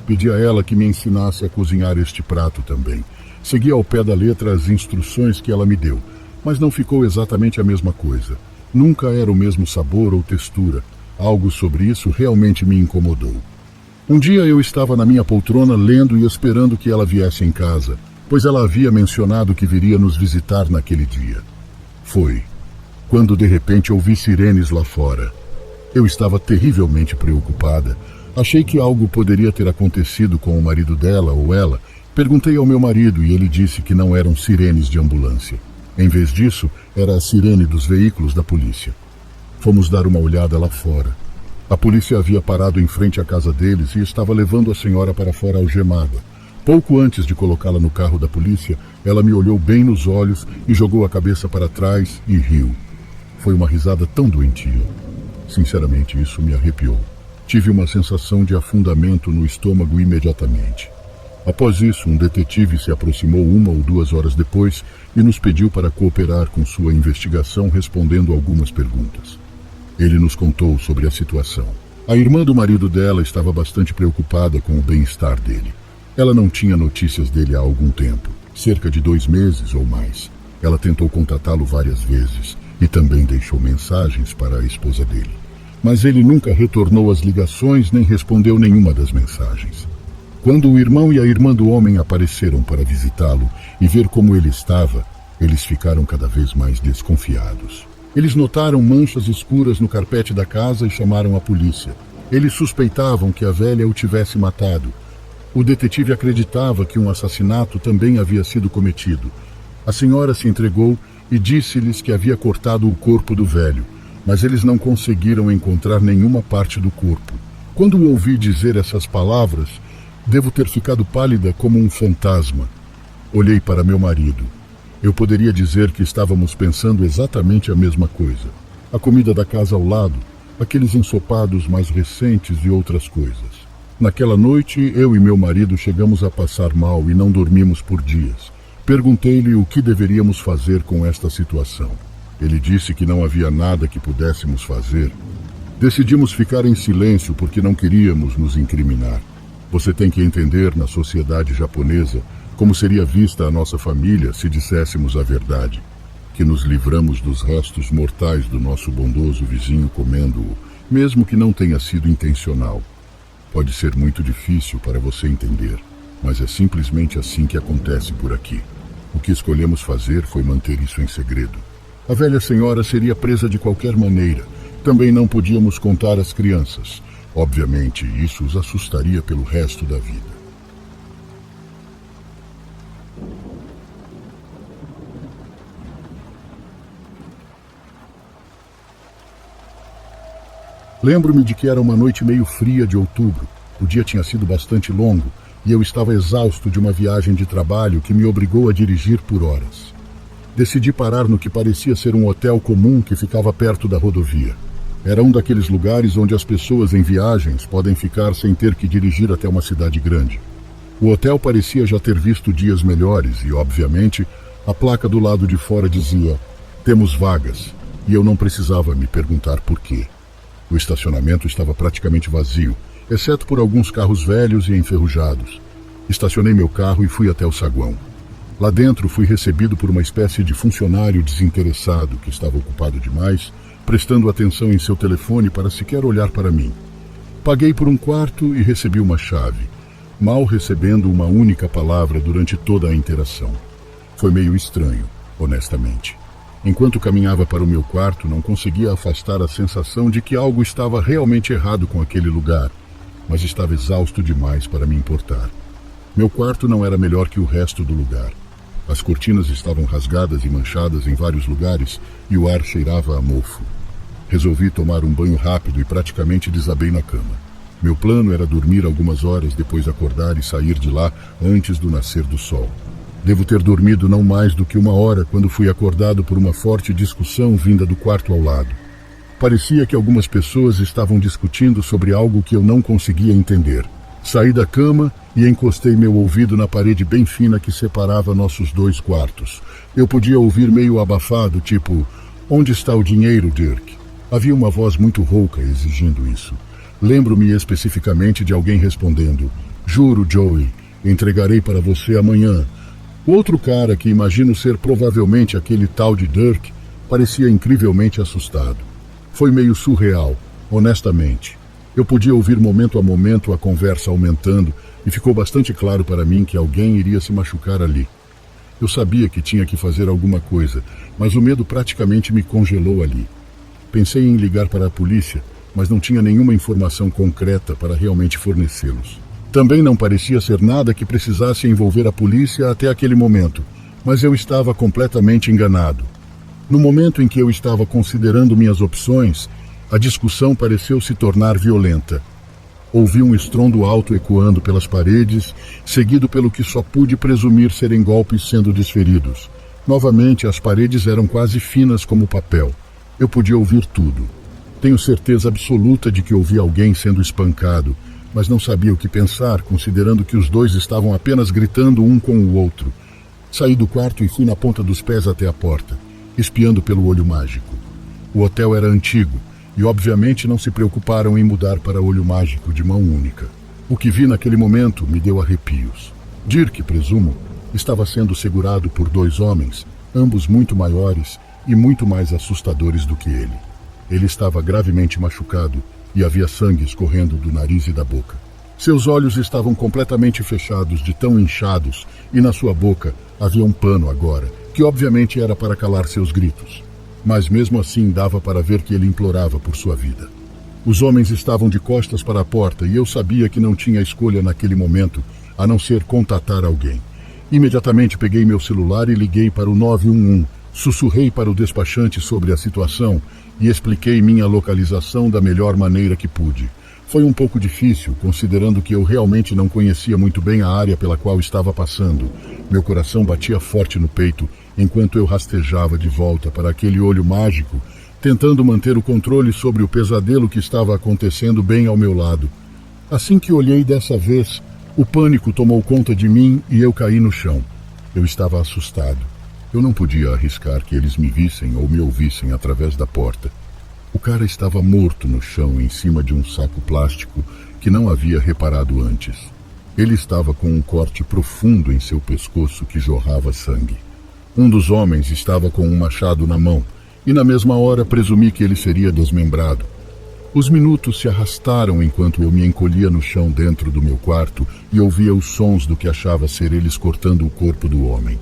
Speaker 1: Pedi a ela que me ensinasse a cozinhar este prato também. Segui ao pé da letra as instruções que ela me deu, mas não ficou exatamente a mesma coisa. Nunca era o mesmo sabor ou textura. Algo sobre isso realmente me incomodou. Um dia eu estava na minha poltrona lendo e esperando que ela viesse em casa, pois ela havia mencionado que viria nos visitar naquele dia. Foi quando de repente ouvi sirenes lá fora. Eu estava terrivelmente preocupada. Achei que algo poderia ter acontecido com o marido dela ou ela. Perguntei ao meu marido e ele disse que não eram sirenes de ambulância. Em vez disso, era a sirene dos veículos da polícia. Fomos dar uma olhada lá fora. A polícia havia parado em frente à casa deles e estava levando a senhora para fora algemada. Pouco antes de colocá-la no carro da polícia, ela me olhou bem nos olhos e jogou a cabeça para trás e riu. Foi uma risada tão doentia. Sinceramente, isso me arrepiou. Tive uma sensação de afundamento no estômago imediatamente. Após isso, um detetive se aproximou 1 ou 2 horas depois e nos pediu para cooperar com sua investigação respondendo algumas perguntas. Ele nos contou sobre a situação. A irmã do marido dela estava bastante preocupada com o bem-estar dele. Ela não tinha notícias dele há algum tempo, cerca de 2 meses ou mais. Ela tentou contatá-lo várias vezes e também deixou mensagens para a esposa dele. Mas ele nunca retornou as ligações nem respondeu nenhuma das mensagens. Quando o irmão e a irmã do homem apareceram para visitá-lo e ver como ele estava, eles ficaram cada vez mais desconfiados. Eles notaram manchas escuras no carpete da casa e chamaram a polícia. Eles suspeitavam que a velha o tivesse matado. O detetive acreditava que um assassinato também havia sido cometido. A senhora se entregou e disse-lhes que havia cortado o corpo do velho, mas eles não conseguiram encontrar nenhuma parte do corpo. Quando o ouvi dizer essas palavras, devo ter ficado pálida como um fantasma. Olhei para meu marido. Eu poderia dizer que estávamos pensando exatamente a mesma coisa. A comida da casa ao lado, aqueles ensopados mais recentes e outras coisas. Naquela noite, eu e meu marido chegamos a passar mal e não dormimos por dias. Perguntei-lhe o que deveríamos fazer com esta situação. Ele disse que não havia nada que pudéssemos fazer. Decidimos ficar em silêncio porque não queríamos nos incriminar. Você tem que entender, na sociedade japonesa, como seria vista a nossa família se disséssemos a verdade, que nos livramos dos restos mortais do nosso bondoso vizinho comendo-o, mesmo que não tenha sido intencional. Pode ser muito difícil para você entender, mas é simplesmente assim que acontece por aqui. O que escolhemos fazer foi manter isso em segredo. A velha senhora seria presa de qualquer maneira. Também não podíamos contar às crianças. Obviamente, isso os assustaria pelo resto da vida. Lembro-me de que era uma noite meio fria de outubro. O dia tinha sido bastante longo e eu estava exausto de uma viagem de trabalho que me obrigou a dirigir por horas. Decidi parar no que parecia ser um hotel comum que ficava perto da rodovia. Era um daqueles lugares onde as pessoas em viagens podem ficar sem ter que dirigir até uma cidade grande. O hotel parecia já ter visto dias melhores e, obviamente, a placa do lado de fora dizia: "Temos vagas", e eu não precisava me perguntar por quê. O estacionamento estava praticamente vazio, exceto por alguns carros velhos e enferrujados. Estacionei meu carro e fui até o saguão. Lá dentro fui recebido por uma espécie de funcionário desinteressado que estava ocupado demais, prestando atenção em seu telefone para sequer olhar para mim. Paguei por um quarto e recebi uma chave, mal recebendo uma única palavra durante toda a interação. Foi meio estranho, honestamente. Enquanto caminhava para o meu quarto, não conseguia afastar a sensação de que algo estava realmente errado com aquele lugar, mas estava exausto demais para me importar. Meu quarto não era melhor que o resto do lugar. As cortinas estavam rasgadas e manchadas em vários lugares e o ar cheirava a mofo. Resolvi tomar um banho rápido e praticamente desabei na cama. Meu plano era dormir algumas horas, depois acordar e sair de lá antes do nascer do sol. Devo ter dormido não mais do que 1 hora quando fui acordado por uma forte discussão vinda do quarto ao lado. Parecia que algumas pessoas estavam discutindo sobre algo que eu não conseguia entender. Saí da cama e encostei meu ouvido na parede bem fina que separava nossos 2 quartos. Eu podia ouvir meio abafado, tipo: "Onde está o dinheiro, Dirk?" Havia uma voz muito rouca exigindo isso. Lembro-me especificamente de alguém respondendo: "Juro, Joey, entregarei para você amanhã." O outro cara, que imagino ser provavelmente aquele tal de Dirk, Parecia incrivelmente assustado. Foi meio surreal, honestamente. Eu podia ouvir momento a momento a conversa aumentando e ficou bastante claro para mim que alguém iria se machucar ali. Eu sabia que tinha que fazer alguma coisa, mas o medo praticamente me congelou ali. Pensei em ligar para a polícia, mas não tinha nenhuma informação concreta para realmente fornecê-los. Também não parecia ser nada que precisasse envolver a polícia até aquele momento, mas eu estava completamente enganado. No momento em que eu estava considerando minhas opções, a discussão pareceu se tornar violenta. Ouvi um estrondo alto ecoando pelas paredes, seguido pelo que só pude presumir serem golpes sendo desferidos. Novamente, as paredes eram quase finas como papel. Eu podia ouvir tudo. Tenho certeza absoluta de que ouvi alguém sendo espancado, mas não sabia o que pensar, considerando que os dois estavam apenas gritando um com o outro. Saí do quarto e fui na ponta dos pés até a porta, espiando pelo olho mágico. O hotel era antigo, e obviamente não se preocuparam em mudar para olho mágico de mão única. O que vi naquele momento me deu arrepios. Dirk, presumo, estava sendo segurado por dois homens, ambos muito maiores e muito mais assustadores do que ele. Ele estava gravemente machucado e havia sangue escorrendo do nariz e da boca. Seus olhos estavam completamente fechados de tão inchados e na sua boca havia um pano agora, que obviamente era para calar seus gritos. Mas mesmo assim dava para ver que ele implorava por sua vida. Os homens estavam de costas para a porta e eu sabia que não tinha escolha naquele momento a não ser contatar alguém. Imediatamente peguei meu celular e liguei para o 911, sussurrei para o despachante sobre a situação e expliquei minha localização da melhor maneira que pude. Foi um pouco difícil, considerando que eu realmente não conhecia muito bem a área pela qual estava passando. Meu coração batia forte no peito enquanto eu rastejava de volta para aquele olho mágico, tentando manter o controle sobre o pesadelo que estava acontecendo bem ao meu lado. Assim que olhei dessa vez, o pânico tomou conta de mim e eu caí no chão. Eu estava assustado. Eu não podia arriscar que eles me vissem ou me ouvissem através da porta. O cara estava morto no chão em cima de um saco plástico que não havia reparado antes. Ele estava com um corte profundo em seu pescoço que jorrava sangue. Um dos homens estava com um machado na mão e na mesma hora presumi que ele seria desmembrado. Os minutos se arrastaram enquanto eu me encolhia no chão dentro do meu quarto e ouvia os sons do que achava ser eles cortando o corpo do homem.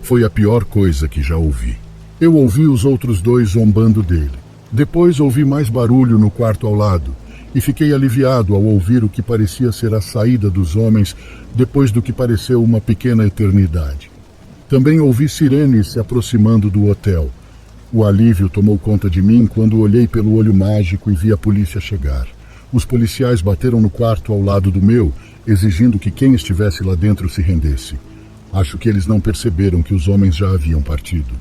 Speaker 1: Foi a pior coisa que já ouvi. Eu ouvi os outros dois zombando dele. Depois ouvi mais barulho no quarto ao lado e fiquei aliviado ao ouvir o que parecia ser a saída dos homens depois do que pareceu uma pequena eternidade. Também ouvi sirenes se aproximando do hotel. O alívio tomou conta de mim quando olhei pelo olho mágico e vi a polícia chegar. Os policiais bateram no quarto ao lado do meu, exigindo que quem estivesse lá dentro se rendesse. Acho que eles não perceberam que os homens já haviam partido.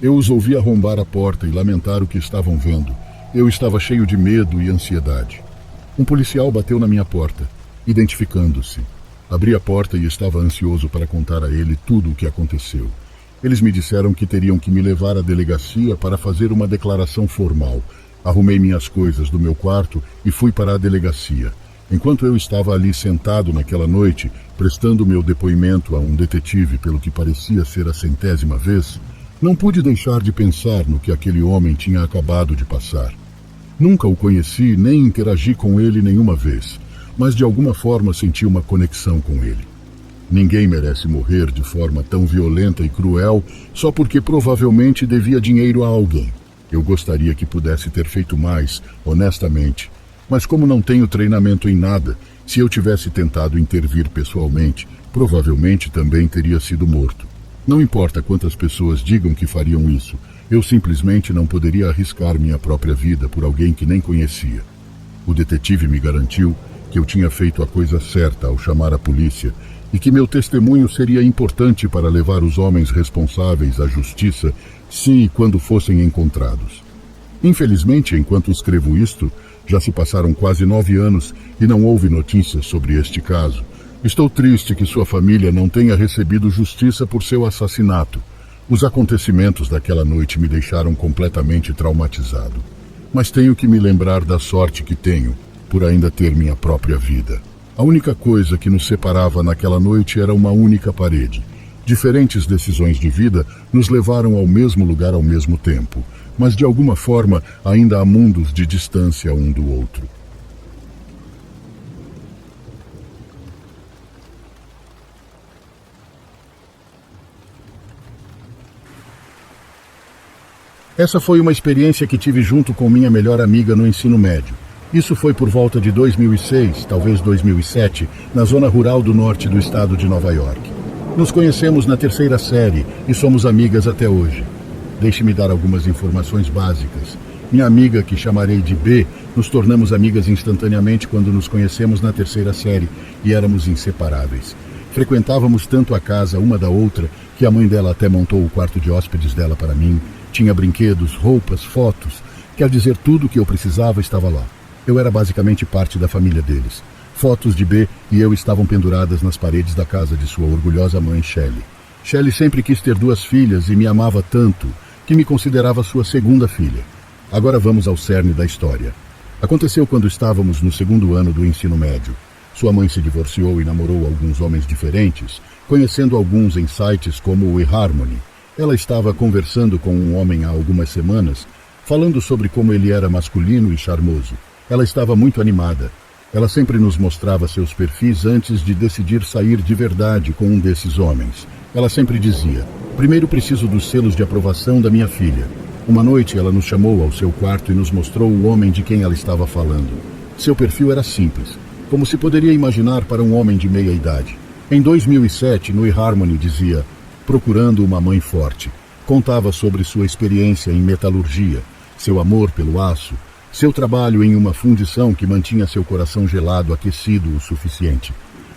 Speaker 1: Eu os ouvi arrombar a porta e lamentar o que estavam vendo. Eu estava cheio de medo e ansiedade. Um policial bateu na minha porta, identificando-se. Abri a porta e estava ansioso para contar a ele tudo o que aconteceu. Eles me disseram que teriam que me levar à delegacia para fazer uma declaração formal. Arrumei minhas coisas do meu quarto e fui para a delegacia. Enquanto eu estava ali sentado naquela noite, prestando meu depoimento a um detetive pelo que parecia ser a 100ª vez, não pude deixar de pensar no que aquele homem tinha acabado de passar. Nunca o conheci nem interagi com ele nenhuma vez, mas de alguma forma senti uma conexão com ele. Ninguém merece morrer de forma tão violenta e cruel só porque provavelmente devia dinheiro a alguém. Eu gostaria que pudesse ter feito mais, honestamente, mas como não tenho treinamento em nada, se eu tivesse tentado intervir pessoalmente, provavelmente também teria sido morto. Não importa quantas pessoas digam que fariam isso, eu simplesmente não poderia arriscar minha própria vida por alguém que nem conhecia. O detetive me garantiu que eu tinha feito a coisa certa ao chamar a polícia e que meu testemunho seria importante para levar os homens responsáveis à justiça se e quando fossem encontrados. Infelizmente, enquanto escrevo isto, já se passaram quase 9 anos e não houve notícias sobre este caso. Estou triste que sua família não tenha recebido justiça por seu assassinato. Os acontecimentos daquela noite me deixaram completamente traumatizado. Mas tenho que me lembrar da sorte que tenho por ainda ter minha própria vida. A única coisa que nos separava naquela noite era uma única parede. Diferentes decisões de vida nos levaram ao mesmo lugar ao mesmo tempo. mas de alguma forma ainda há mundos de distância um do outro. Essa foi uma experiência que tive junto com minha melhor amiga no ensino médio. Isso foi por volta de 2006, talvez 2007, na zona rural do norte do estado de Nova York. Nos conhecemos na terceira série e somos amigas até hoje. Deixe-me dar algumas informações básicas. Minha amiga, que chamarei de B, nos tornamos amigas instantaneamente quando nos conhecemos na terceira série e éramos inseparáveis. Frequentávamos tanto a casa uma da outra que a mãe dela até montou o quarto de hóspedes dela para mim. Tinha brinquedos, roupas, fotos. Quer dizer, tudo o que eu precisava estava lá. Eu era basicamente parte da família deles. Fotos de B e eu estavam penduradas nas paredes da casa de sua orgulhosa mãe, Shelley. Shelley sempre quis ter 2 filhas e me amava tanto que me considerava sua segunda filha. Agora vamos ao cerne da história. Aconteceu quando estávamos no 2º ano do ensino médio. Sua mãe se divorciou e namorou alguns homens diferentes, conhecendo alguns em sites como o eHarmony. Ela estava conversando com um homem há algumas semanas, falando sobre como ele era masculino e charmoso. Ela estava muito animada. Ela sempre nos mostrava seus perfis antes de decidir sair de verdade com um desses homens. Ela sempre dizia: primeiro preciso dos selos de aprovação da minha filha. Uma noite ela nos chamou ao seu quarto e nos mostrou o homem de quem ela estava falando. Seu perfil era simples, como se poderia imaginar para um homem de meia idade. Em 2007, no eHarmony dizia: procurando uma mãe forte. Contava sobre sua experiência em metalurgia, seu amor pelo aço, seu trabalho em uma fundição que mantinha seu coração gelado aquecido o suficiente.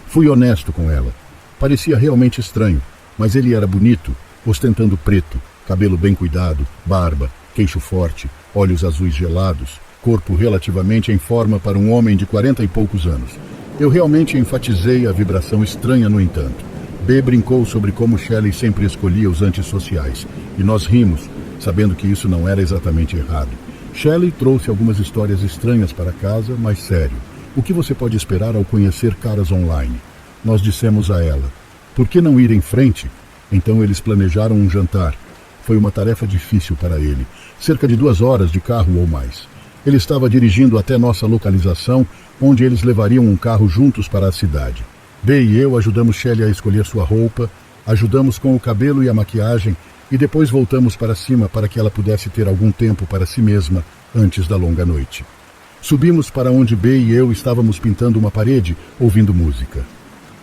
Speaker 1: Fui honesto com ela. Parecia realmente estranho, mas ele era bonito, ostentando preto, cabelo bem cuidado, barba, queixo forte, olhos azuis gelados, corpo relativamente em forma para um homem de 40 e poucos anos. Eu realmente enfatizei a vibração estranha, no entanto. B brincou sobre como Shelley sempre escolhia os antissociais, e nós rimos, sabendo que isso não era exatamente errado. Shelley trouxe algumas histórias estranhas para casa, mas sério, o que você pode esperar ao conhecer caras online? Nós dissemos a ela: por que não ir em frente? Então eles planejaram um jantar. Foi uma tarefa difícil para ele, cerca de 2 horas de carro ou mais. Ele estava dirigindo até nossa localização, onde eles levariam um carro juntos para a cidade. B e eu ajudamos Shelley a escolher sua roupa, ajudamos com o cabelo e a maquiagem e depois voltamos para cima para que ela pudesse ter algum tempo para si mesma antes da longa noite. Subimos para onde B e eu estávamos pintando uma parede, ouvindo música.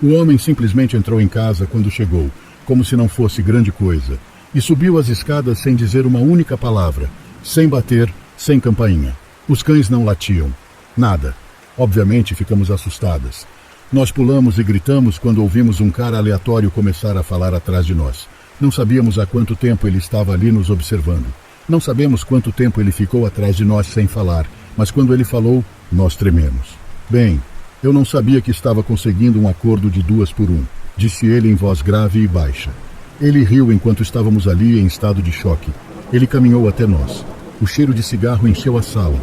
Speaker 1: O homem simplesmente entrou em casa quando chegou, como se não fosse grande coisa, e subiu as escadas sem dizer uma única palavra, sem bater, sem campainha. Os cães não latiam. Nada. Obviamente ficamos assustadas. Nós pulamos e gritamos quando ouvimos um cara aleatório começar a falar atrás de nós. Não sabíamos há quanto tempo ele estava ali nos observando. Não sabemos quanto tempo ele ficou atrás de nós sem falar, mas quando ele falou, nós trememos. Bem, eu não sabia que estava conseguindo um acordo de 2 por 1, disse ele em voz grave e baixa. Ele riu enquanto estávamos ali em estado de choque. Ele caminhou até nós. O cheiro de cigarro encheu a sala.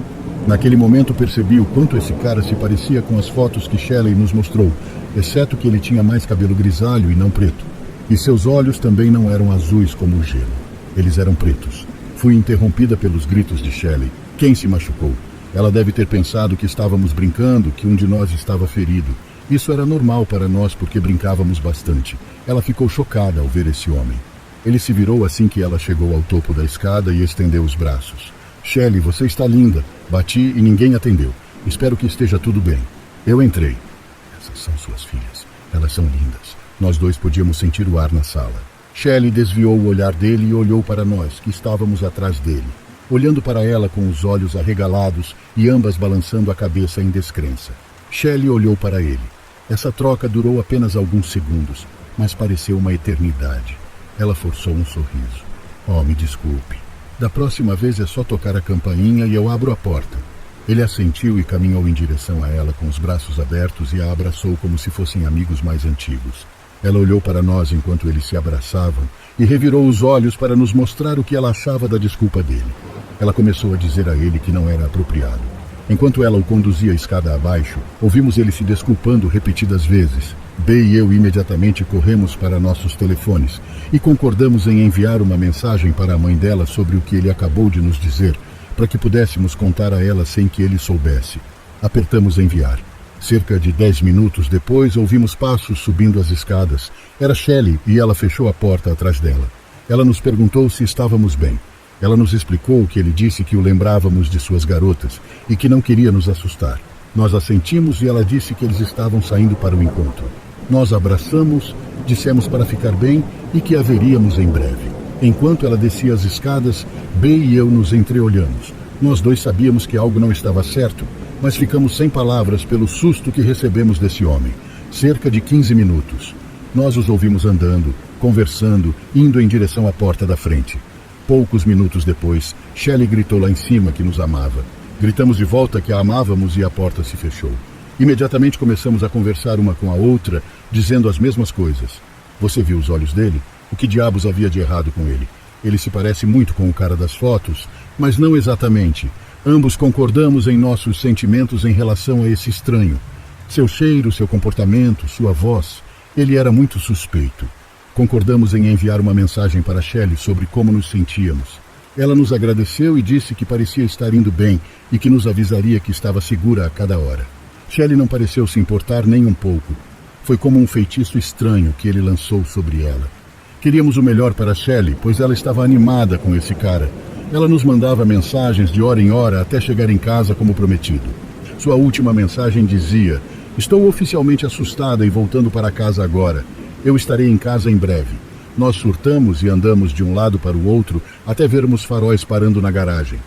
Speaker 1: Naquele momento percebi o quanto esse cara se parecia com as fotos que Shelley nos mostrou, exceto que ele tinha mais cabelo grisalho e não preto. E seus olhos também não eram azuis como o gelo. Eles eram pretos. Fui interrompida pelos gritos de Shelley. Quem se machucou? Ela deve ter pensado que estávamos brincando, que um de nós estava ferido. Isso era normal para nós porque brincávamos bastante. Ela ficou chocada ao ver esse homem. Ele se virou assim que ela chegou ao topo da escada e estendeu os braços. Shelley, você está linda. Bati e ninguém atendeu. Espero que esteja tudo bem. Eu entrei. Essas são suas filhas. Elas são lindas. Nós 2 podíamos sentir o ar na sala. Shelley desviou o olhar dele e olhou para nós, que estávamos atrás dele, olhando para ela com os olhos arregalados e ambas balançando a cabeça em descrença. Shelley olhou para ele. Essa troca durou apenas alguns segundos, mas pareceu uma eternidade. Ela forçou um sorriso. Oh, me desculpe. Da próxima vez é só tocar a campainha e eu abro a porta. Ele assentiu e caminhou em direção a ela com os braços abertos e a abraçou como se fossem amigos mais antigos. Ela olhou para nós enquanto eles se abraçavam e revirou os olhos para nos mostrar o que ela achava da desculpa dele. Ela começou a dizer a ele que não era apropriado. Enquanto ela o conduzia a escada abaixo, ouvimos ele se desculpando repetidas vezes. Bey e eu imediatamente corremos para nossos telefones e concordamos em enviar uma mensagem para a mãe dela sobre o que ele acabou de nos dizer, para que pudéssemos contar a ela sem que ele soubesse. Apertamos enviar. Cerca de 10 minutos depois, ouvimos passos subindo as escadas. Era Shelley e ela fechou a porta atrás dela. Ela nos perguntou se estávamos bem. Ela nos explicou que ele disse que o lembrávamos de suas garotas e que não queria nos assustar. Nós assentimos e ela disse que eles estavam saindo para o encontro. Nós abraçamos, dissemos para ficar bem e que a veríamos em breve. Enquanto ela descia as escadas, Bey e eu nos entreolhamos. Nós dois sabíamos que algo não estava certo, mas ficamos sem palavras pelo susto que recebemos desse homem. Cerca de 15 minutos. Nós os ouvimos andando, conversando, indo em direção à porta da frente. Poucos minutos depois, Shelley gritou lá em cima que nos amava. Gritamos de volta que a amávamos e a porta se fechou. Imediatamente começamos a conversar uma com a outra, dizendo as mesmas coisas. Você viu os olhos dele? O que diabos havia de errado com ele? Ele se parece muito com o cara das fotos, mas não exatamente. Ambos concordamos em nossos sentimentos em relação a esse estranho. Seu cheiro, seu comportamento, sua voz. Ele era muito suspeito. Concordamos em enviar uma mensagem para Shelley sobre como nos sentíamos. Ela nos agradeceu e disse que parecia estar indo bem e que nos avisaria que estava segura a cada hora. Shelley não pareceu se importar nem um pouco. Foi como um feitiço estranho que ele lançou sobre ela. Queríamos o melhor para Shelley, pois ela estava animada com esse cara. Ela nos mandava mensagens de hora em hora até chegar em casa como prometido. Sua última mensagem dizia: estou oficialmente assustada e voltando para casa agora. Eu estarei em casa em breve. Nós surtamos e andamos de um lado para o outro até vermos faróis parando na garagem.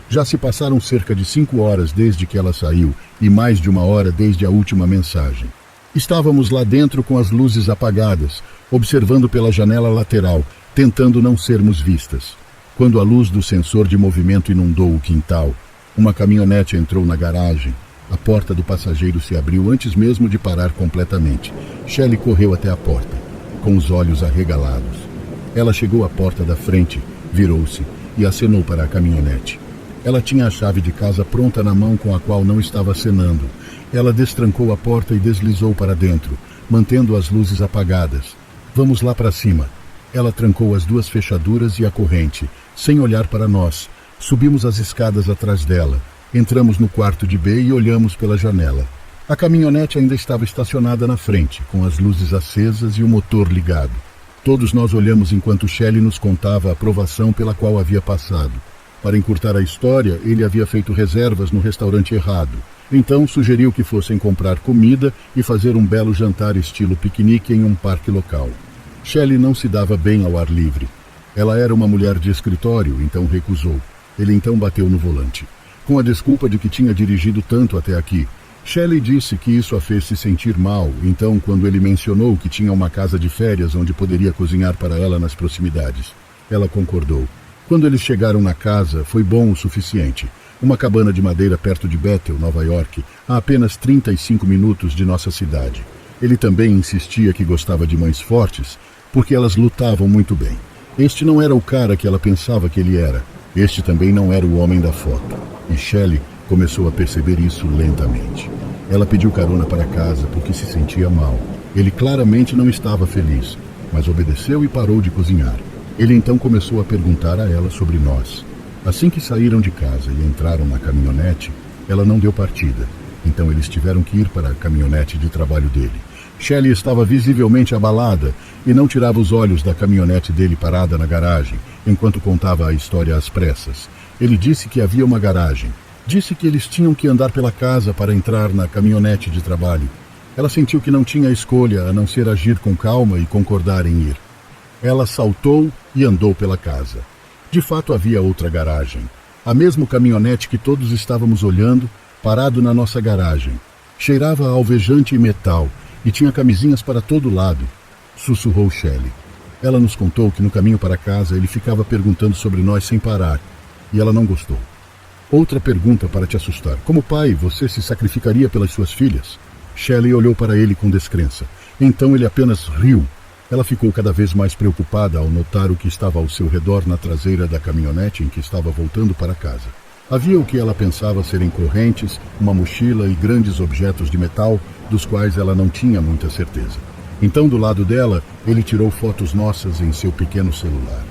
Speaker 1: Já se passaram cerca de 5 horas desde que ela saiu e mais de 1 hora desde a última mensagem. Estávamos lá dentro com as luzes apagadas, observando pela janela lateral, tentando não sermos vistas. Quando a luz do sensor de movimento inundou o quintal, uma caminhonete entrou na garagem. A porta do passageiro se abriu antes mesmo de parar completamente. Shelley correu até a porta, com os olhos arregalados. Ela chegou à porta da frente, virou-se e acenou para a caminhonete. Ela tinha a chave de casa pronta na mão com a qual não estava acenando. Ela destrancou a porta e deslizou para dentro, mantendo as luzes apagadas. Vamos lá para cima. Ela trancou as 2 fechaduras e a corrente, sem olhar para nós. Subimos as escadas atrás dela. Entramos no quarto de Bey e olhamos pela janela. A caminhonete ainda estava estacionada na frente, com as luzes acesas e o motor ligado. Todos nós olhamos enquanto Shelley nos contava a provação pela qual havia passado. Para encurtar a história, ele havia feito reservas no restaurante errado. Então sugeriu que fossem comprar comida e fazer um belo jantar estilo piquenique em um parque local. Shelley não se dava bem ao ar livre. Ela era uma mulher de escritório, então recusou. Ele então bateu no volante, com a desculpa de que tinha dirigido tanto até aqui. Shelley disse que isso a fez se sentir mal, então quando ele mencionou que tinha uma casa de férias onde poderia cozinhar para ela nas proximidades, ela concordou. Quando eles chegaram na casa, foi bom o suficiente. Uma cabana de madeira perto de Bethel, Nova York, a apenas 35 minutos de nossa cidade. Ele também insistia que gostava de mães fortes, porque elas lutavam muito bem. Este não era o cara que ela pensava que ele era. Este também não era o homem da foto. E Shelley começou a perceber isso lentamente. Ela pediu carona para casa porque se sentia mal. Ele claramente não estava feliz, mas obedeceu e parou de cozinhar. Ele então começou a perguntar a ela sobre nós. Assim que saíram de casa e entraram na caminhonete, ela não deu partida. Então eles tiveram que ir para a caminhonete de trabalho dele. Shelley estava visivelmente abalada e não tirava os olhos da caminhonete dele parada na garagem, enquanto contava a história às pressas. Ele disse que havia uma garagem. Disse que eles tinham que andar pela casa para entrar na caminhonete de trabalho. Ela sentiu que não tinha escolha a não ser agir com calma e concordar em ir. Ela saltou e andou pela casa. De fato havia outra garagem. A mesma caminhonete que todos estávamos olhando, parado na nossa garagem. Cheirava a alvejante e metal e tinha camisinhas para todo lado. Sussurrou Shelley. Ela nos contou que no caminho para casa ele ficava perguntando sobre nós sem parar. E ela não gostou. Outra pergunta para te assustar. Como pai, você se sacrificaria pelas suas filhas? Shelley olhou para ele com descrença. Então ele apenas riu. Ela ficou cada vez mais preocupada ao notar o que estava ao seu redor na traseira da caminhonete em que estava voltando para casa. Havia o que ela pensava serem correntes, uma mochila e grandes objetos de metal, dos quais ela não tinha muita certeza. Então, do lado dela, ele tirou fotos nossas em seu pequeno celular.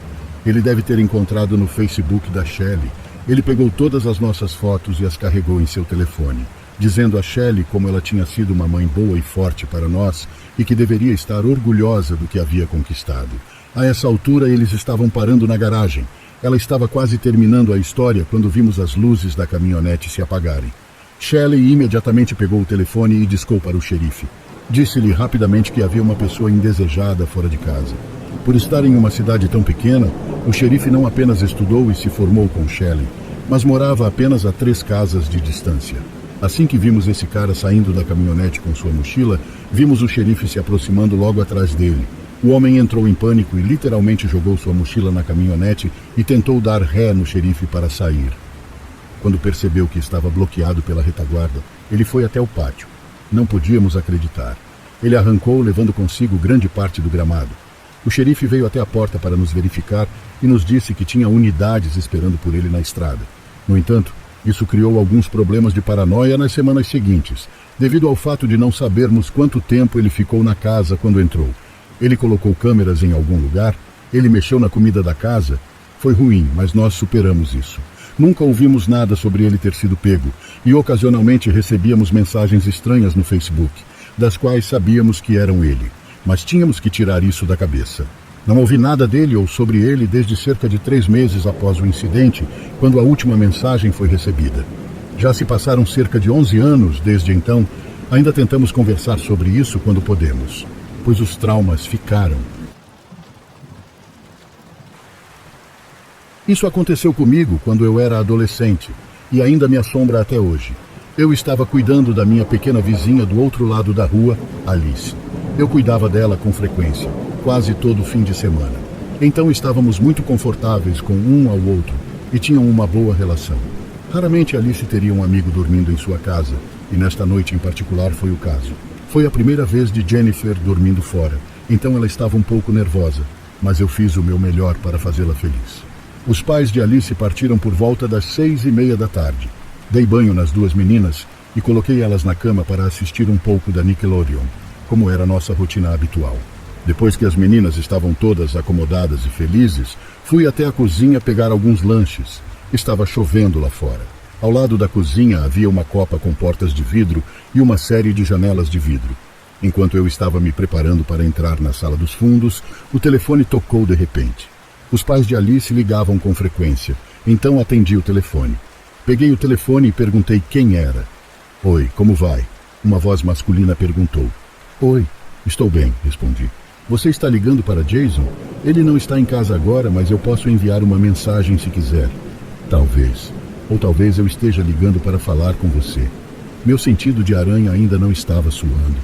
Speaker 1: Ele deve ter encontrado no Facebook da Shelley. Ele pegou todas as nossas fotos e as carregou em seu telefone, dizendo a Shelley como ela tinha sido uma mãe boa e forte para nós e que deveria estar orgulhosa do que havia conquistado. A essa altura, eles estavam parando na garagem. Ela estava quase terminando a história quando vimos as luzes da caminhonete se apagarem. Shelley imediatamente pegou o telefone e discou para o xerife. Disse-lhe rapidamente que havia uma pessoa indesejada fora de casa. Por estar em uma cidade tão pequena, o xerife não apenas estudou e se formou com Shelley, mas morava apenas a 3 casas de distância. Assim que vimos esse cara saindo da caminhonete com sua mochila, vimos o xerife se aproximando logo atrás dele. O homem entrou em pânico e literalmente jogou sua mochila na caminhonete e tentou dar ré no xerife para sair. Quando percebeu que estava bloqueado pela retaguarda, ele foi até o pátio. Não podíamos acreditar. Ele arrancou, levando consigo grande parte do gramado. O xerife veio até a porta para nos verificar e nos disse que tinha unidades esperando por ele na estrada. No entanto, isso criou alguns problemas de paranoia nas semanas seguintes, devido ao fato de não sabermos quanto tempo ele ficou na casa quando entrou. Ele colocou câmeras em algum lugar, ele mexeu na comida da casa. Foi ruim, mas nós superamos isso. Nunca ouvimos nada sobre ele ter sido pego, e ocasionalmente recebíamos mensagens estranhas no Facebook, das quais sabíamos que eram ele, mas tínhamos que tirar isso da cabeça. Não ouvi nada dele ou sobre ele desde cerca de 3 meses após o incidente, quando a última mensagem foi recebida. Já se passaram cerca de 11 anos desde então. Ainda tentamos conversar sobre isso quando podemos, pois os traumas ficaram. Isso aconteceu comigo quando eu era adolescente e ainda me assombra até hoje. Eu estava cuidando da minha pequena vizinha do outro lado da rua, Alice. Eu cuidava dela com frequência, quase todo fim de semana. Então estávamos muito confortáveis com um ao outro e tinham uma boa relação. Raramente Alice teria um amigo dormindo em sua casa, e nesta noite em particular foi o caso. Foi a primeira vez de Jennifer dormindo fora, então ela estava um pouco nervosa, mas eu fiz o meu melhor para fazê-la feliz. Os pais de Alice partiram por volta das 6:30 da tarde. Dei banho nas 2 meninas e coloquei elas na cama para assistir um pouco da Nickelodeon, como era nossa rotina habitual. Depois que as meninas estavam todas acomodadas e felizes, fui até a cozinha pegar alguns lanches. Estava chovendo lá fora. Ao lado da cozinha havia uma copa com portas de vidro e uma série de janelas de vidro. Enquanto eu estava me preparando para entrar na sala dos fundos, o telefone tocou de repente. Os pais de Alice ligavam com frequência, então atendi o telefone. Peguei o telefone e perguntei quem era. Oi, como vai? Uma voz masculina perguntou. Oi, estou bem, respondi. Você está ligando para Jason? Ele não está em casa agora, mas eu posso enviar uma mensagem se quiser. Talvez. Ou talvez eu esteja ligando para falar com você. Meu sentido de aranha ainda não estava suando.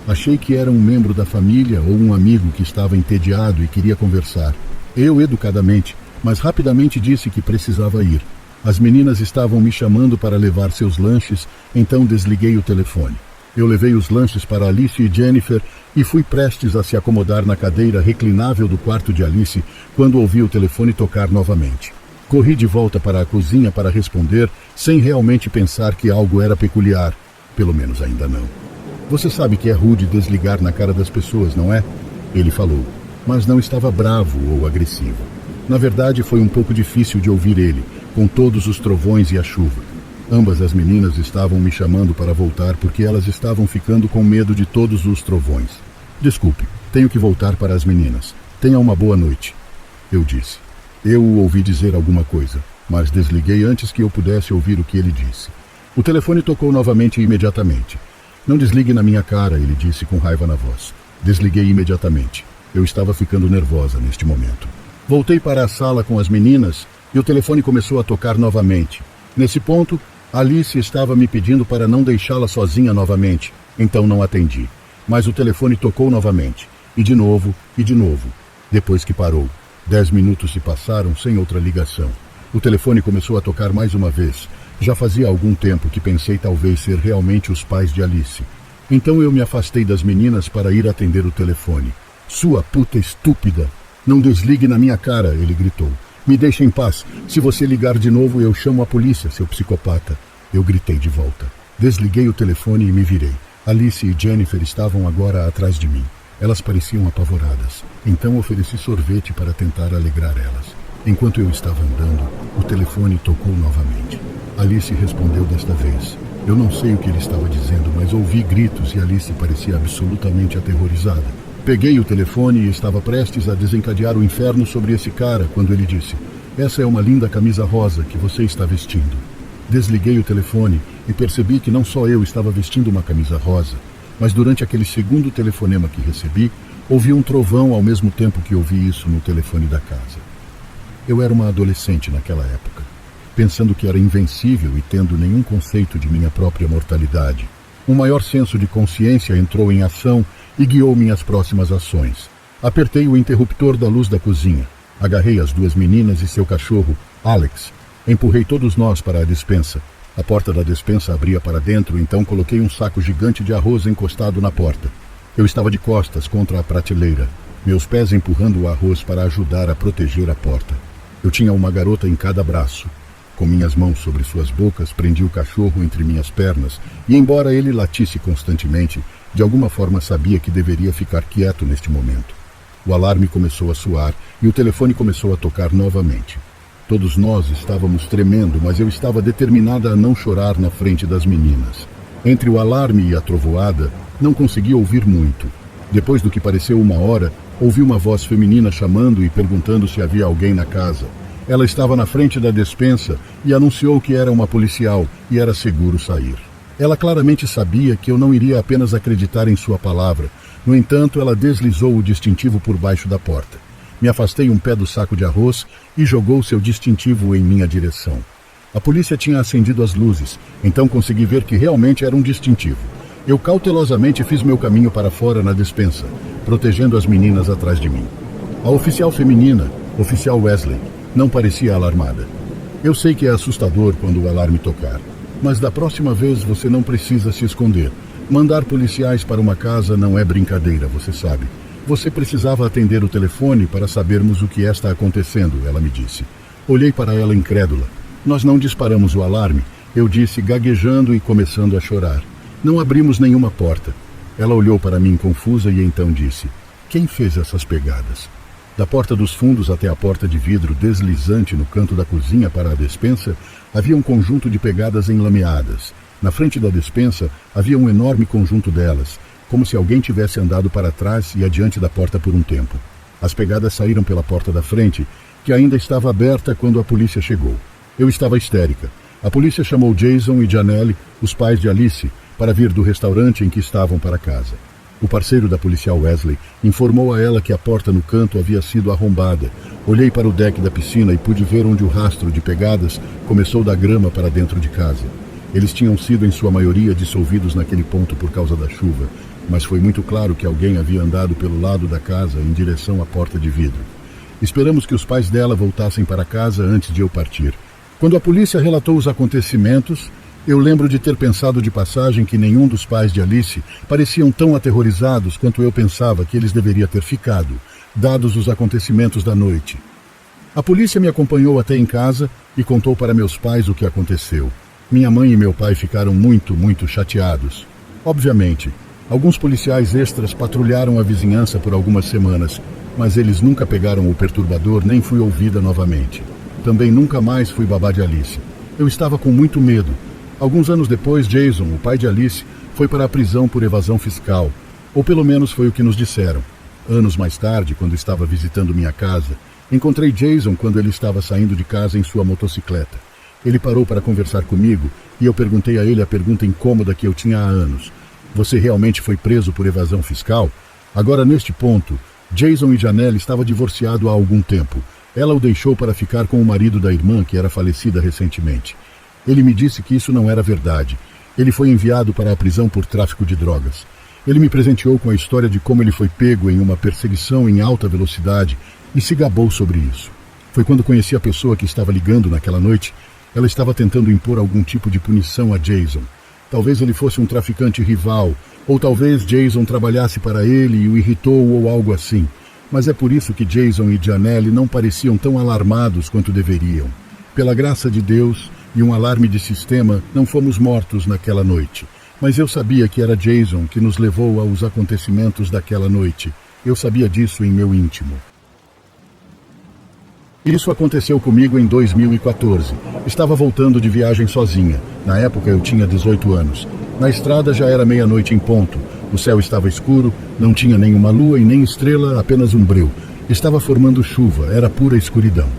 Speaker 1: Achei que era um membro da família ou um amigo que estava entediado e queria conversar. Eu, educadamente, mas rapidamente disse que precisava ir. As meninas estavam me chamando para levar seus lanches, então desliguei o telefone. Eu levei os lanches para Alice e Jennifer e fui prestes a se acomodar na cadeira reclinável do quarto de Alice quando ouvi o telefone tocar novamente. Corri de volta para a cozinha para responder, sem realmente pensar que algo era peculiar. Pelo menos ainda não. Você sabe que é rude desligar na cara das pessoas, não é? Ele falou, mas não estava bravo ou agressivo. Na verdade, foi um pouco difícil de ouvir ele, com todos os trovões e a chuva. Ambas as meninas estavam me chamando para voltar porque elas estavam ficando com medo de todos os trovões. Desculpe, tenho que voltar para as meninas. Tenha uma boa noite, eu disse. Eu o ouvi dizer alguma coisa, mas desliguei antes que eu pudesse ouvir o que ele disse. O telefone tocou novamente e imediatamente. Não desligue na minha cara, ele disse com raiva na voz. Desliguei imediatamente. Eu estava ficando nervosa neste momento. Voltei para a sala com as meninas e o telefone começou a tocar novamente. Nesse ponto, Alice estava me pedindo para não deixá-la sozinha novamente, então não atendi. Mas o telefone tocou novamente, e de novo, depois que parou. 10 minutos se passaram sem outra ligação. O telefone começou a tocar mais uma vez. Já fazia algum tempo que pensei talvez ser realmente os pais de Alice. Então eu me afastei das meninas para ir atender o telefone. Sua puta estúpida! Não desligue na minha cara, ele gritou. Me deixe em paz. Se você ligar de novo, eu chamo a polícia, seu psicopata. Eu gritei de volta. Desliguei o telefone e me virei. Alice e Jennifer estavam agora atrás de mim. Elas pareciam apavoradas. Então ofereci sorvete para tentar alegrar elas. Enquanto eu estava andando, o telefone tocou novamente. Alice respondeu desta vez. Eu não sei o que ele estava dizendo, mas ouvi gritos e Alice parecia absolutamente aterrorizada. Peguei o telefone e estava prestes a desencadear o inferno sobre esse cara quando ele disse: "Essa é uma linda camisa rosa que você está vestindo." Desliguei o telefone e percebi que não só eu estava vestindo uma camisa rosa, mas durante aquele segundo telefonema que recebi, ouvi um trovão ao mesmo tempo que ouvi isso no telefone da casa. Eu era uma adolescente naquela época, pensando que era invencível e tendo nenhum conceito de minha própria mortalidade. Um maior senso de consciência entrou em ação e guiou minhas próximas ações. Apertei o interruptor da luz da cozinha, agarrei as duas meninas e seu cachorro, Alex. Empurrei todos nós para a despensa. A porta da despensa abria para dentro, então coloquei um saco gigante de arroz encostado na porta. Eu estava de costas contra a prateleira, meus pés empurrando o arroz para ajudar a proteger a porta. Eu tinha uma garota em cada braço. Com minhas mãos sobre suas bocas, prendi o cachorro entre minhas pernas e, embora ele latisse constantemente, de alguma forma sabia que deveria ficar quieto neste momento. O alarme começou a soar e o telefone começou a tocar novamente. Todos nós estávamos tremendo, mas eu estava determinada a não chorar na frente das meninas. Entre o alarme e a trovoada, não consegui ouvir muito. Depois do que pareceu 1 hora, ouvi uma voz feminina chamando e perguntando se havia alguém na casa. Ela estava na frente da despensa e anunciou que era uma policial e era seguro sair. Ela claramente sabia que eu não iria apenas acreditar em sua palavra. No entanto, ela deslizou o distintivo por baixo da porta. Me afastei um pé do saco de arroz e jogou seu distintivo em minha direção. A polícia tinha acendido as luzes, então consegui ver que realmente era um distintivo. Eu cautelosamente fiz meu caminho para fora na despensa, protegendo as meninas atrás de mim. A oficial feminina, oficial Wesley, não parecia alarmada. Eu sei que é assustador quando o alarme tocar, mas da próxima vez você não precisa se esconder. Mandar policiais para uma casa não é brincadeira, você sabe. Você precisava atender o telefone para sabermos o que está acontecendo, ela me disse. Olhei para ela incrédula. Nós não disparamos o alarme, eu disse gaguejando e começando a chorar. Não abrimos nenhuma porta. Ela olhou para mim confusa e então disse: "Quem fez essas pegadas?" Da porta dos fundos até a porta de vidro deslizante no canto da cozinha para a despensa, havia um conjunto de pegadas enlameadas. Na frente da despensa havia um enorme conjunto delas, como se alguém tivesse andado para trás e adiante da porta por um tempo. As pegadas saíram pela porta da frente, que ainda estava aberta quando a polícia chegou. Eu estava histérica. A polícia chamou Jason e Janelle, os pais de Alice, para vir do restaurante em que estavam para casa. O parceiro da policial Wesley informou a ela que a porta no canto havia sido arrombada. Olhei para o deck da piscina e pude ver onde o rastro de pegadas começou da grama para dentro de casa. Eles tinham sido, em sua maioria, dissolvidos naquele ponto por causa da chuva, mas foi muito claro que alguém havia andado pelo lado da casa em direção à porta de vidro. Esperamos que os pais dela voltassem para casa antes de eu partir. Quando a polícia relatou os acontecimentos, eu lembro de ter pensado de passagem que nenhum dos pais de Alice pareciam tão aterrorizados quanto eu pensava que eles deveriam ter ficado, dados os acontecimentos da noite. A polícia me acompanhou até em casa e contou para meus pais o que aconteceu. Minha mãe e meu pai ficaram muito chateados. Obviamente, alguns policiais extras patrulharam a vizinhança por algumas semanas, mas eles nunca pegaram o perturbador nem fui ouvida novamente. Também nunca mais fui babá de Alice. Eu estava com muito medo. Alguns anos depois, Jason, o pai de Alice, foi para a prisão por evasão fiscal, ou pelo menos foi o que nos disseram. Anos mais tarde, quando estava visitando minha casa, encontrei Jason quando ele estava saindo de casa em sua motocicleta. Ele parou para conversar comigo e eu perguntei a ele a pergunta incômoda que eu tinha há anos. Você realmente foi preso por evasão fiscal? Agora, neste ponto, Jason e Janelle estavam divorciados há algum tempo. Ela o deixou para ficar com o marido da irmã, que era falecida recentemente. Ele me disse que isso não era verdade. Ele foi enviado para a prisão por tráfico de drogas. Ele me presenteou com a história de como ele foi pego em uma perseguição em alta velocidade e se gabou sobre isso. Foi quando conheci a pessoa que estava ligando naquela noite. Ela estava tentando impor algum tipo de punição a Jason. Talvez ele fosse um traficante rival, ou talvez Jason trabalhasse para ele e o irritou ou algo assim. Mas é por isso que Jason e Janelle não pareciam tão alarmados quanto deveriam. Pela graça de Deus e um alarme de sistema, não fomos mortos naquela noite. Mas eu sabia que era Jason que nos levou aos acontecimentos daquela noite. Eu sabia disso em meu íntimo. Isso aconteceu comigo em 2014. Estava voltando de viagem sozinha. Na época eu tinha 18 anos. Na estrada já era meia-noite em ponto. O céu estava escuro, não tinha nenhuma lua e nem estrela, apenas um breu. Estava formando chuva, era pura escuridão.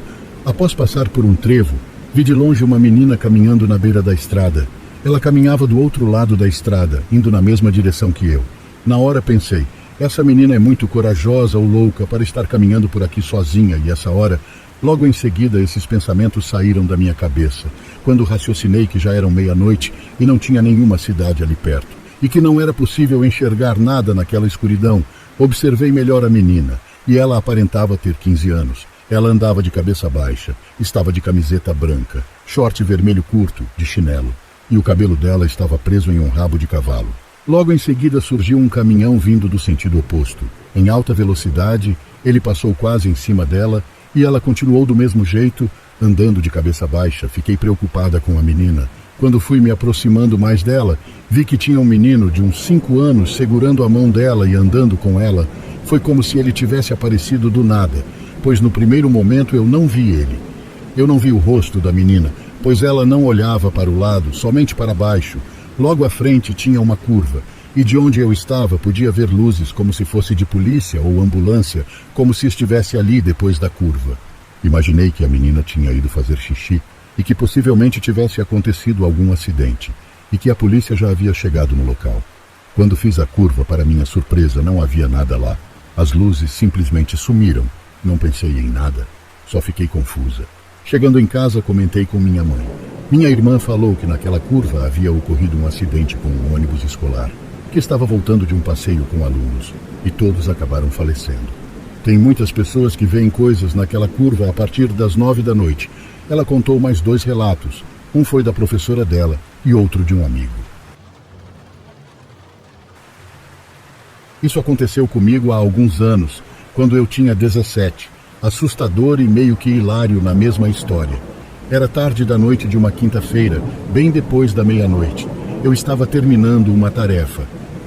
Speaker 1: Após passar por um trevo, vi de longe uma menina caminhando na beira da estrada. Ela caminhava do outro lado da estrada, indo na mesma direção que eu. Na hora pensei, essa menina é muito corajosa ou louca para estar caminhando por aqui sozinha, e essa hora... Logo em seguida, esses pensamentos saíram da minha cabeça, quando raciocinei que já eram meia-noite e não tinha nenhuma cidade ali perto, e que não era possível enxergar nada naquela escuridão. Observei melhor a menina, e ela aparentava ter 15 anos. Ela andava de cabeça baixa, estava de camiseta branca, short vermelho curto, de chinelo, e o cabelo dela estava preso em um rabo de cavalo. Logo em seguida surgiu um caminhão vindo do sentido oposto. Em alta velocidade, ele passou quase em cima dela, e ela continuou do mesmo jeito, andando de cabeça baixa. Fiquei preocupada com a menina. Quando fui me aproximando mais dela, vi que tinha um menino de uns 5 anos segurando a mão dela e andando com ela. Foi como se ele tivesse aparecido do nada, pois no primeiro momento eu não vi ele. Eu não vi o rosto da menina, pois ela não olhava para o lado, somente para baixo. Logo à frente tinha uma curva, e de onde eu estava podia ver luzes como se fosse de polícia ou ambulância, como se estivesse ali depois da curva. Imaginei que a menina tinha ido fazer xixi e que possivelmente tivesse acontecido algum acidente e que a polícia já havia chegado no local. Quando fiz a curva, para minha surpresa, não havia nada lá. As luzes simplesmente sumiram. Não pensei em nada. Só fiquei confusa. Chegando em casa, comentei com minha mãe. Minha irmã falou que naquela curva havia ocorrido um acidente com um ônibus escolar, que estava voltando de um passeio com alunos, e todos acabaram falecendo. Tem muitas pessoas que veem coisas naquela curva a partir das 9 da noite. Ela contou mais 2 relatos. Um foi da professora dela e outro de um amigo. Isso aconteceu comigo há alguns anos, quando eu tinha 17. Assustador e meio que hilário na mesma história. Era tarde da noite de uma quinta-feira, bem depois da meia-noite. Eu estava terminando uma tarefa.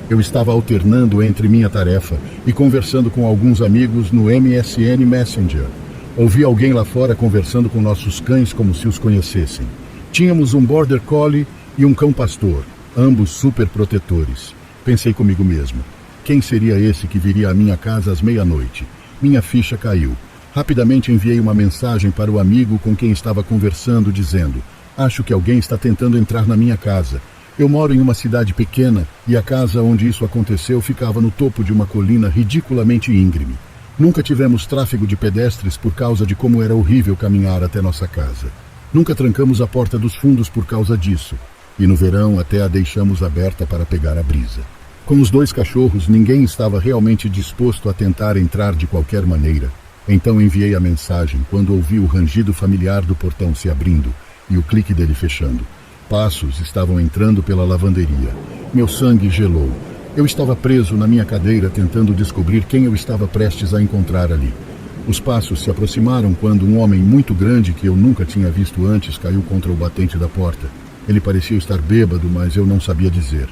Speaker 1: Eu estava alternando entre minha tarefa e conversando com alguns amigos no MSN Messenger. Ouvi alguém lá fora conversando com nossos cães como se os conhecessem. Tínhamos um Border Collie e um cão pastor, ambos super protetores. Pensei comigo mesmo, quem seria esse que viria à minha casa às meia-noite? Minha ficha caiu. Rapidamente enviei uma mensagem para o amigo com quem estava conversando, dizendo: acho que alguém está tentando entrar na minha casa. Eu moro em uma cidade pequena e a casa onde isso aconteceu ficava no topo de uma colina ridiculamente íngreme. Nunca tivemos tráfego de pedestres por causa de como era horrível caminhar até nossa casa. Nunca trancamos a porta dos fundos por causa disso. E no verão até a deixamos aberta para pegar a brisa. Com os 2 cachorros, ninguém estava realmente disposto a tentar entrar de qualquer maneira. Então enviei a mensagem quando ouvi o rangido familiar do portão se abrindo e o clique dele fechando. Passos estavam entrando pela lavanderia. Meu sangue gelou. Eu estava preso na minha cadeira tentando descobrir quem eu estava prestes a encontrar ali. Os passos se aproximaram quando um homem muito grande que eu nunca tinha visto antes caiu contra o batente da porta. Ele parecia estar bêbado, mas eu não sabia dizer.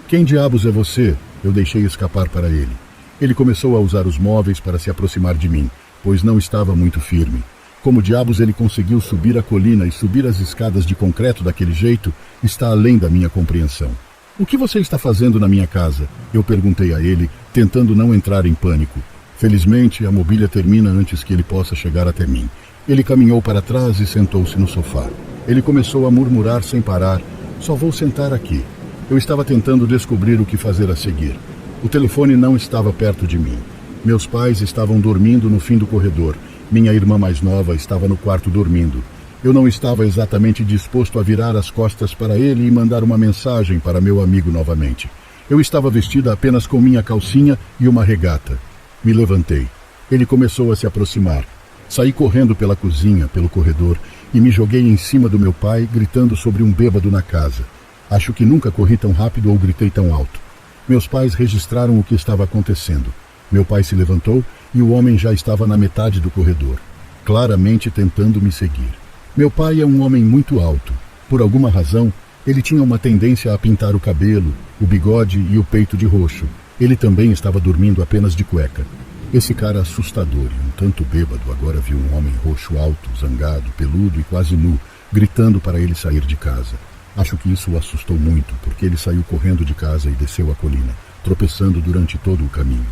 Speaker 1: Quem diabos é você? Eu deixei escapar para ele. Ele começou a usar os móveis para se aproximar de mim, pois não estava muito firme. Como diabos ele conseguiu subir a colina e subir as escadas de concreto daquele jeito está além da minha compreensão. O que você está fazendo na minha casa? Eu perguntei a ele, tentando não entrar em pânico. Felizmente, a mobília termina antes que ele possa chegar até mim. Ele caminhou para trás e sentou-se no sofá. Ele começou a murmurar sem parar: só vou sentar aqui. Eu estava tentando descobrir o que fazer a seguir. O telefone não estava perto de mim. Meus pais estavam dormindo no fim do corredor. Minha irmã mais nova estava no quarto dormindo. Eu não estava exatamente disposto a virar as costas para ele e mandar uma mensagem para meu amigo novamente. Eu estava vestida apenas com minha calcinha e uma regata. Me levantei. Ele começou a se aproximar. Saí correndo pela cozinha, pelo corredor, e me joguei em cima do meu pai, gritando sobre um bêbado na casa. Acho que nunca corri tão rápido ou gritei tão alto. Meus pais registraram o que estava acontecendo. Meu pai se levantou e o homem já estava na metade do corredor, claramente tentando me seguir. Meu pai é um homem muito alto. Por alguma razão, ele tinha uma tendência a pintar o cabelo, o bigode e o peito de roxo. Ele também estava dormindo apenas de cueca. Esse cara assustador e um tanto bêbado agora viu um homem roxo alto, zangado, peludo e quase nu, gritando para ele sair de casa. Acho que isso o assustou muito, porque ele saiu correndo de casa e desceu a colina, tropeçando durante todo o caminho.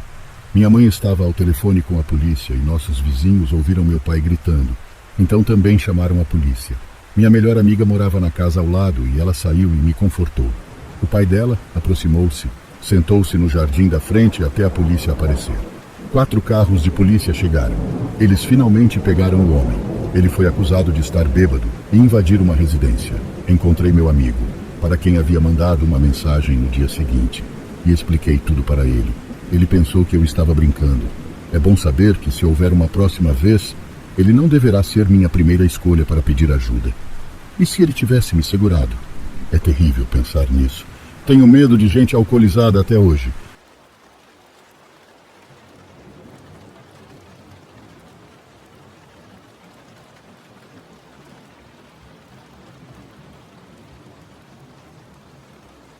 Speaker 1: Minha mãe estava ao telefone com a polícia e nossos vizinhos ouviram meu pai gritando. Então também chamaram a polícia. Minha melhor amiga morava na casa ao lado e ela saiu e me confortou. O pai dela aproximou-se, sentou-se no jardim da frente até a polícia aparecer. 4 carros de polícia chegaram. Eles finalmente pegaram o homem. Ele foi acusado de estar bêbado e invadir uma residência. Encontrei meu amigo, para quem havia mandado uma mensagem no dia seguinte, e expliquei tudo para ele. Ele pensou que eu estava brincando. É bom saber que, se houver uma próxima vez, ele não deverá ser minha primeira escolha para pedir ajuda. E se ele tivesse me segurado? É terrível pensar nisso. Tenho medo de gente alcoolizada até hoje.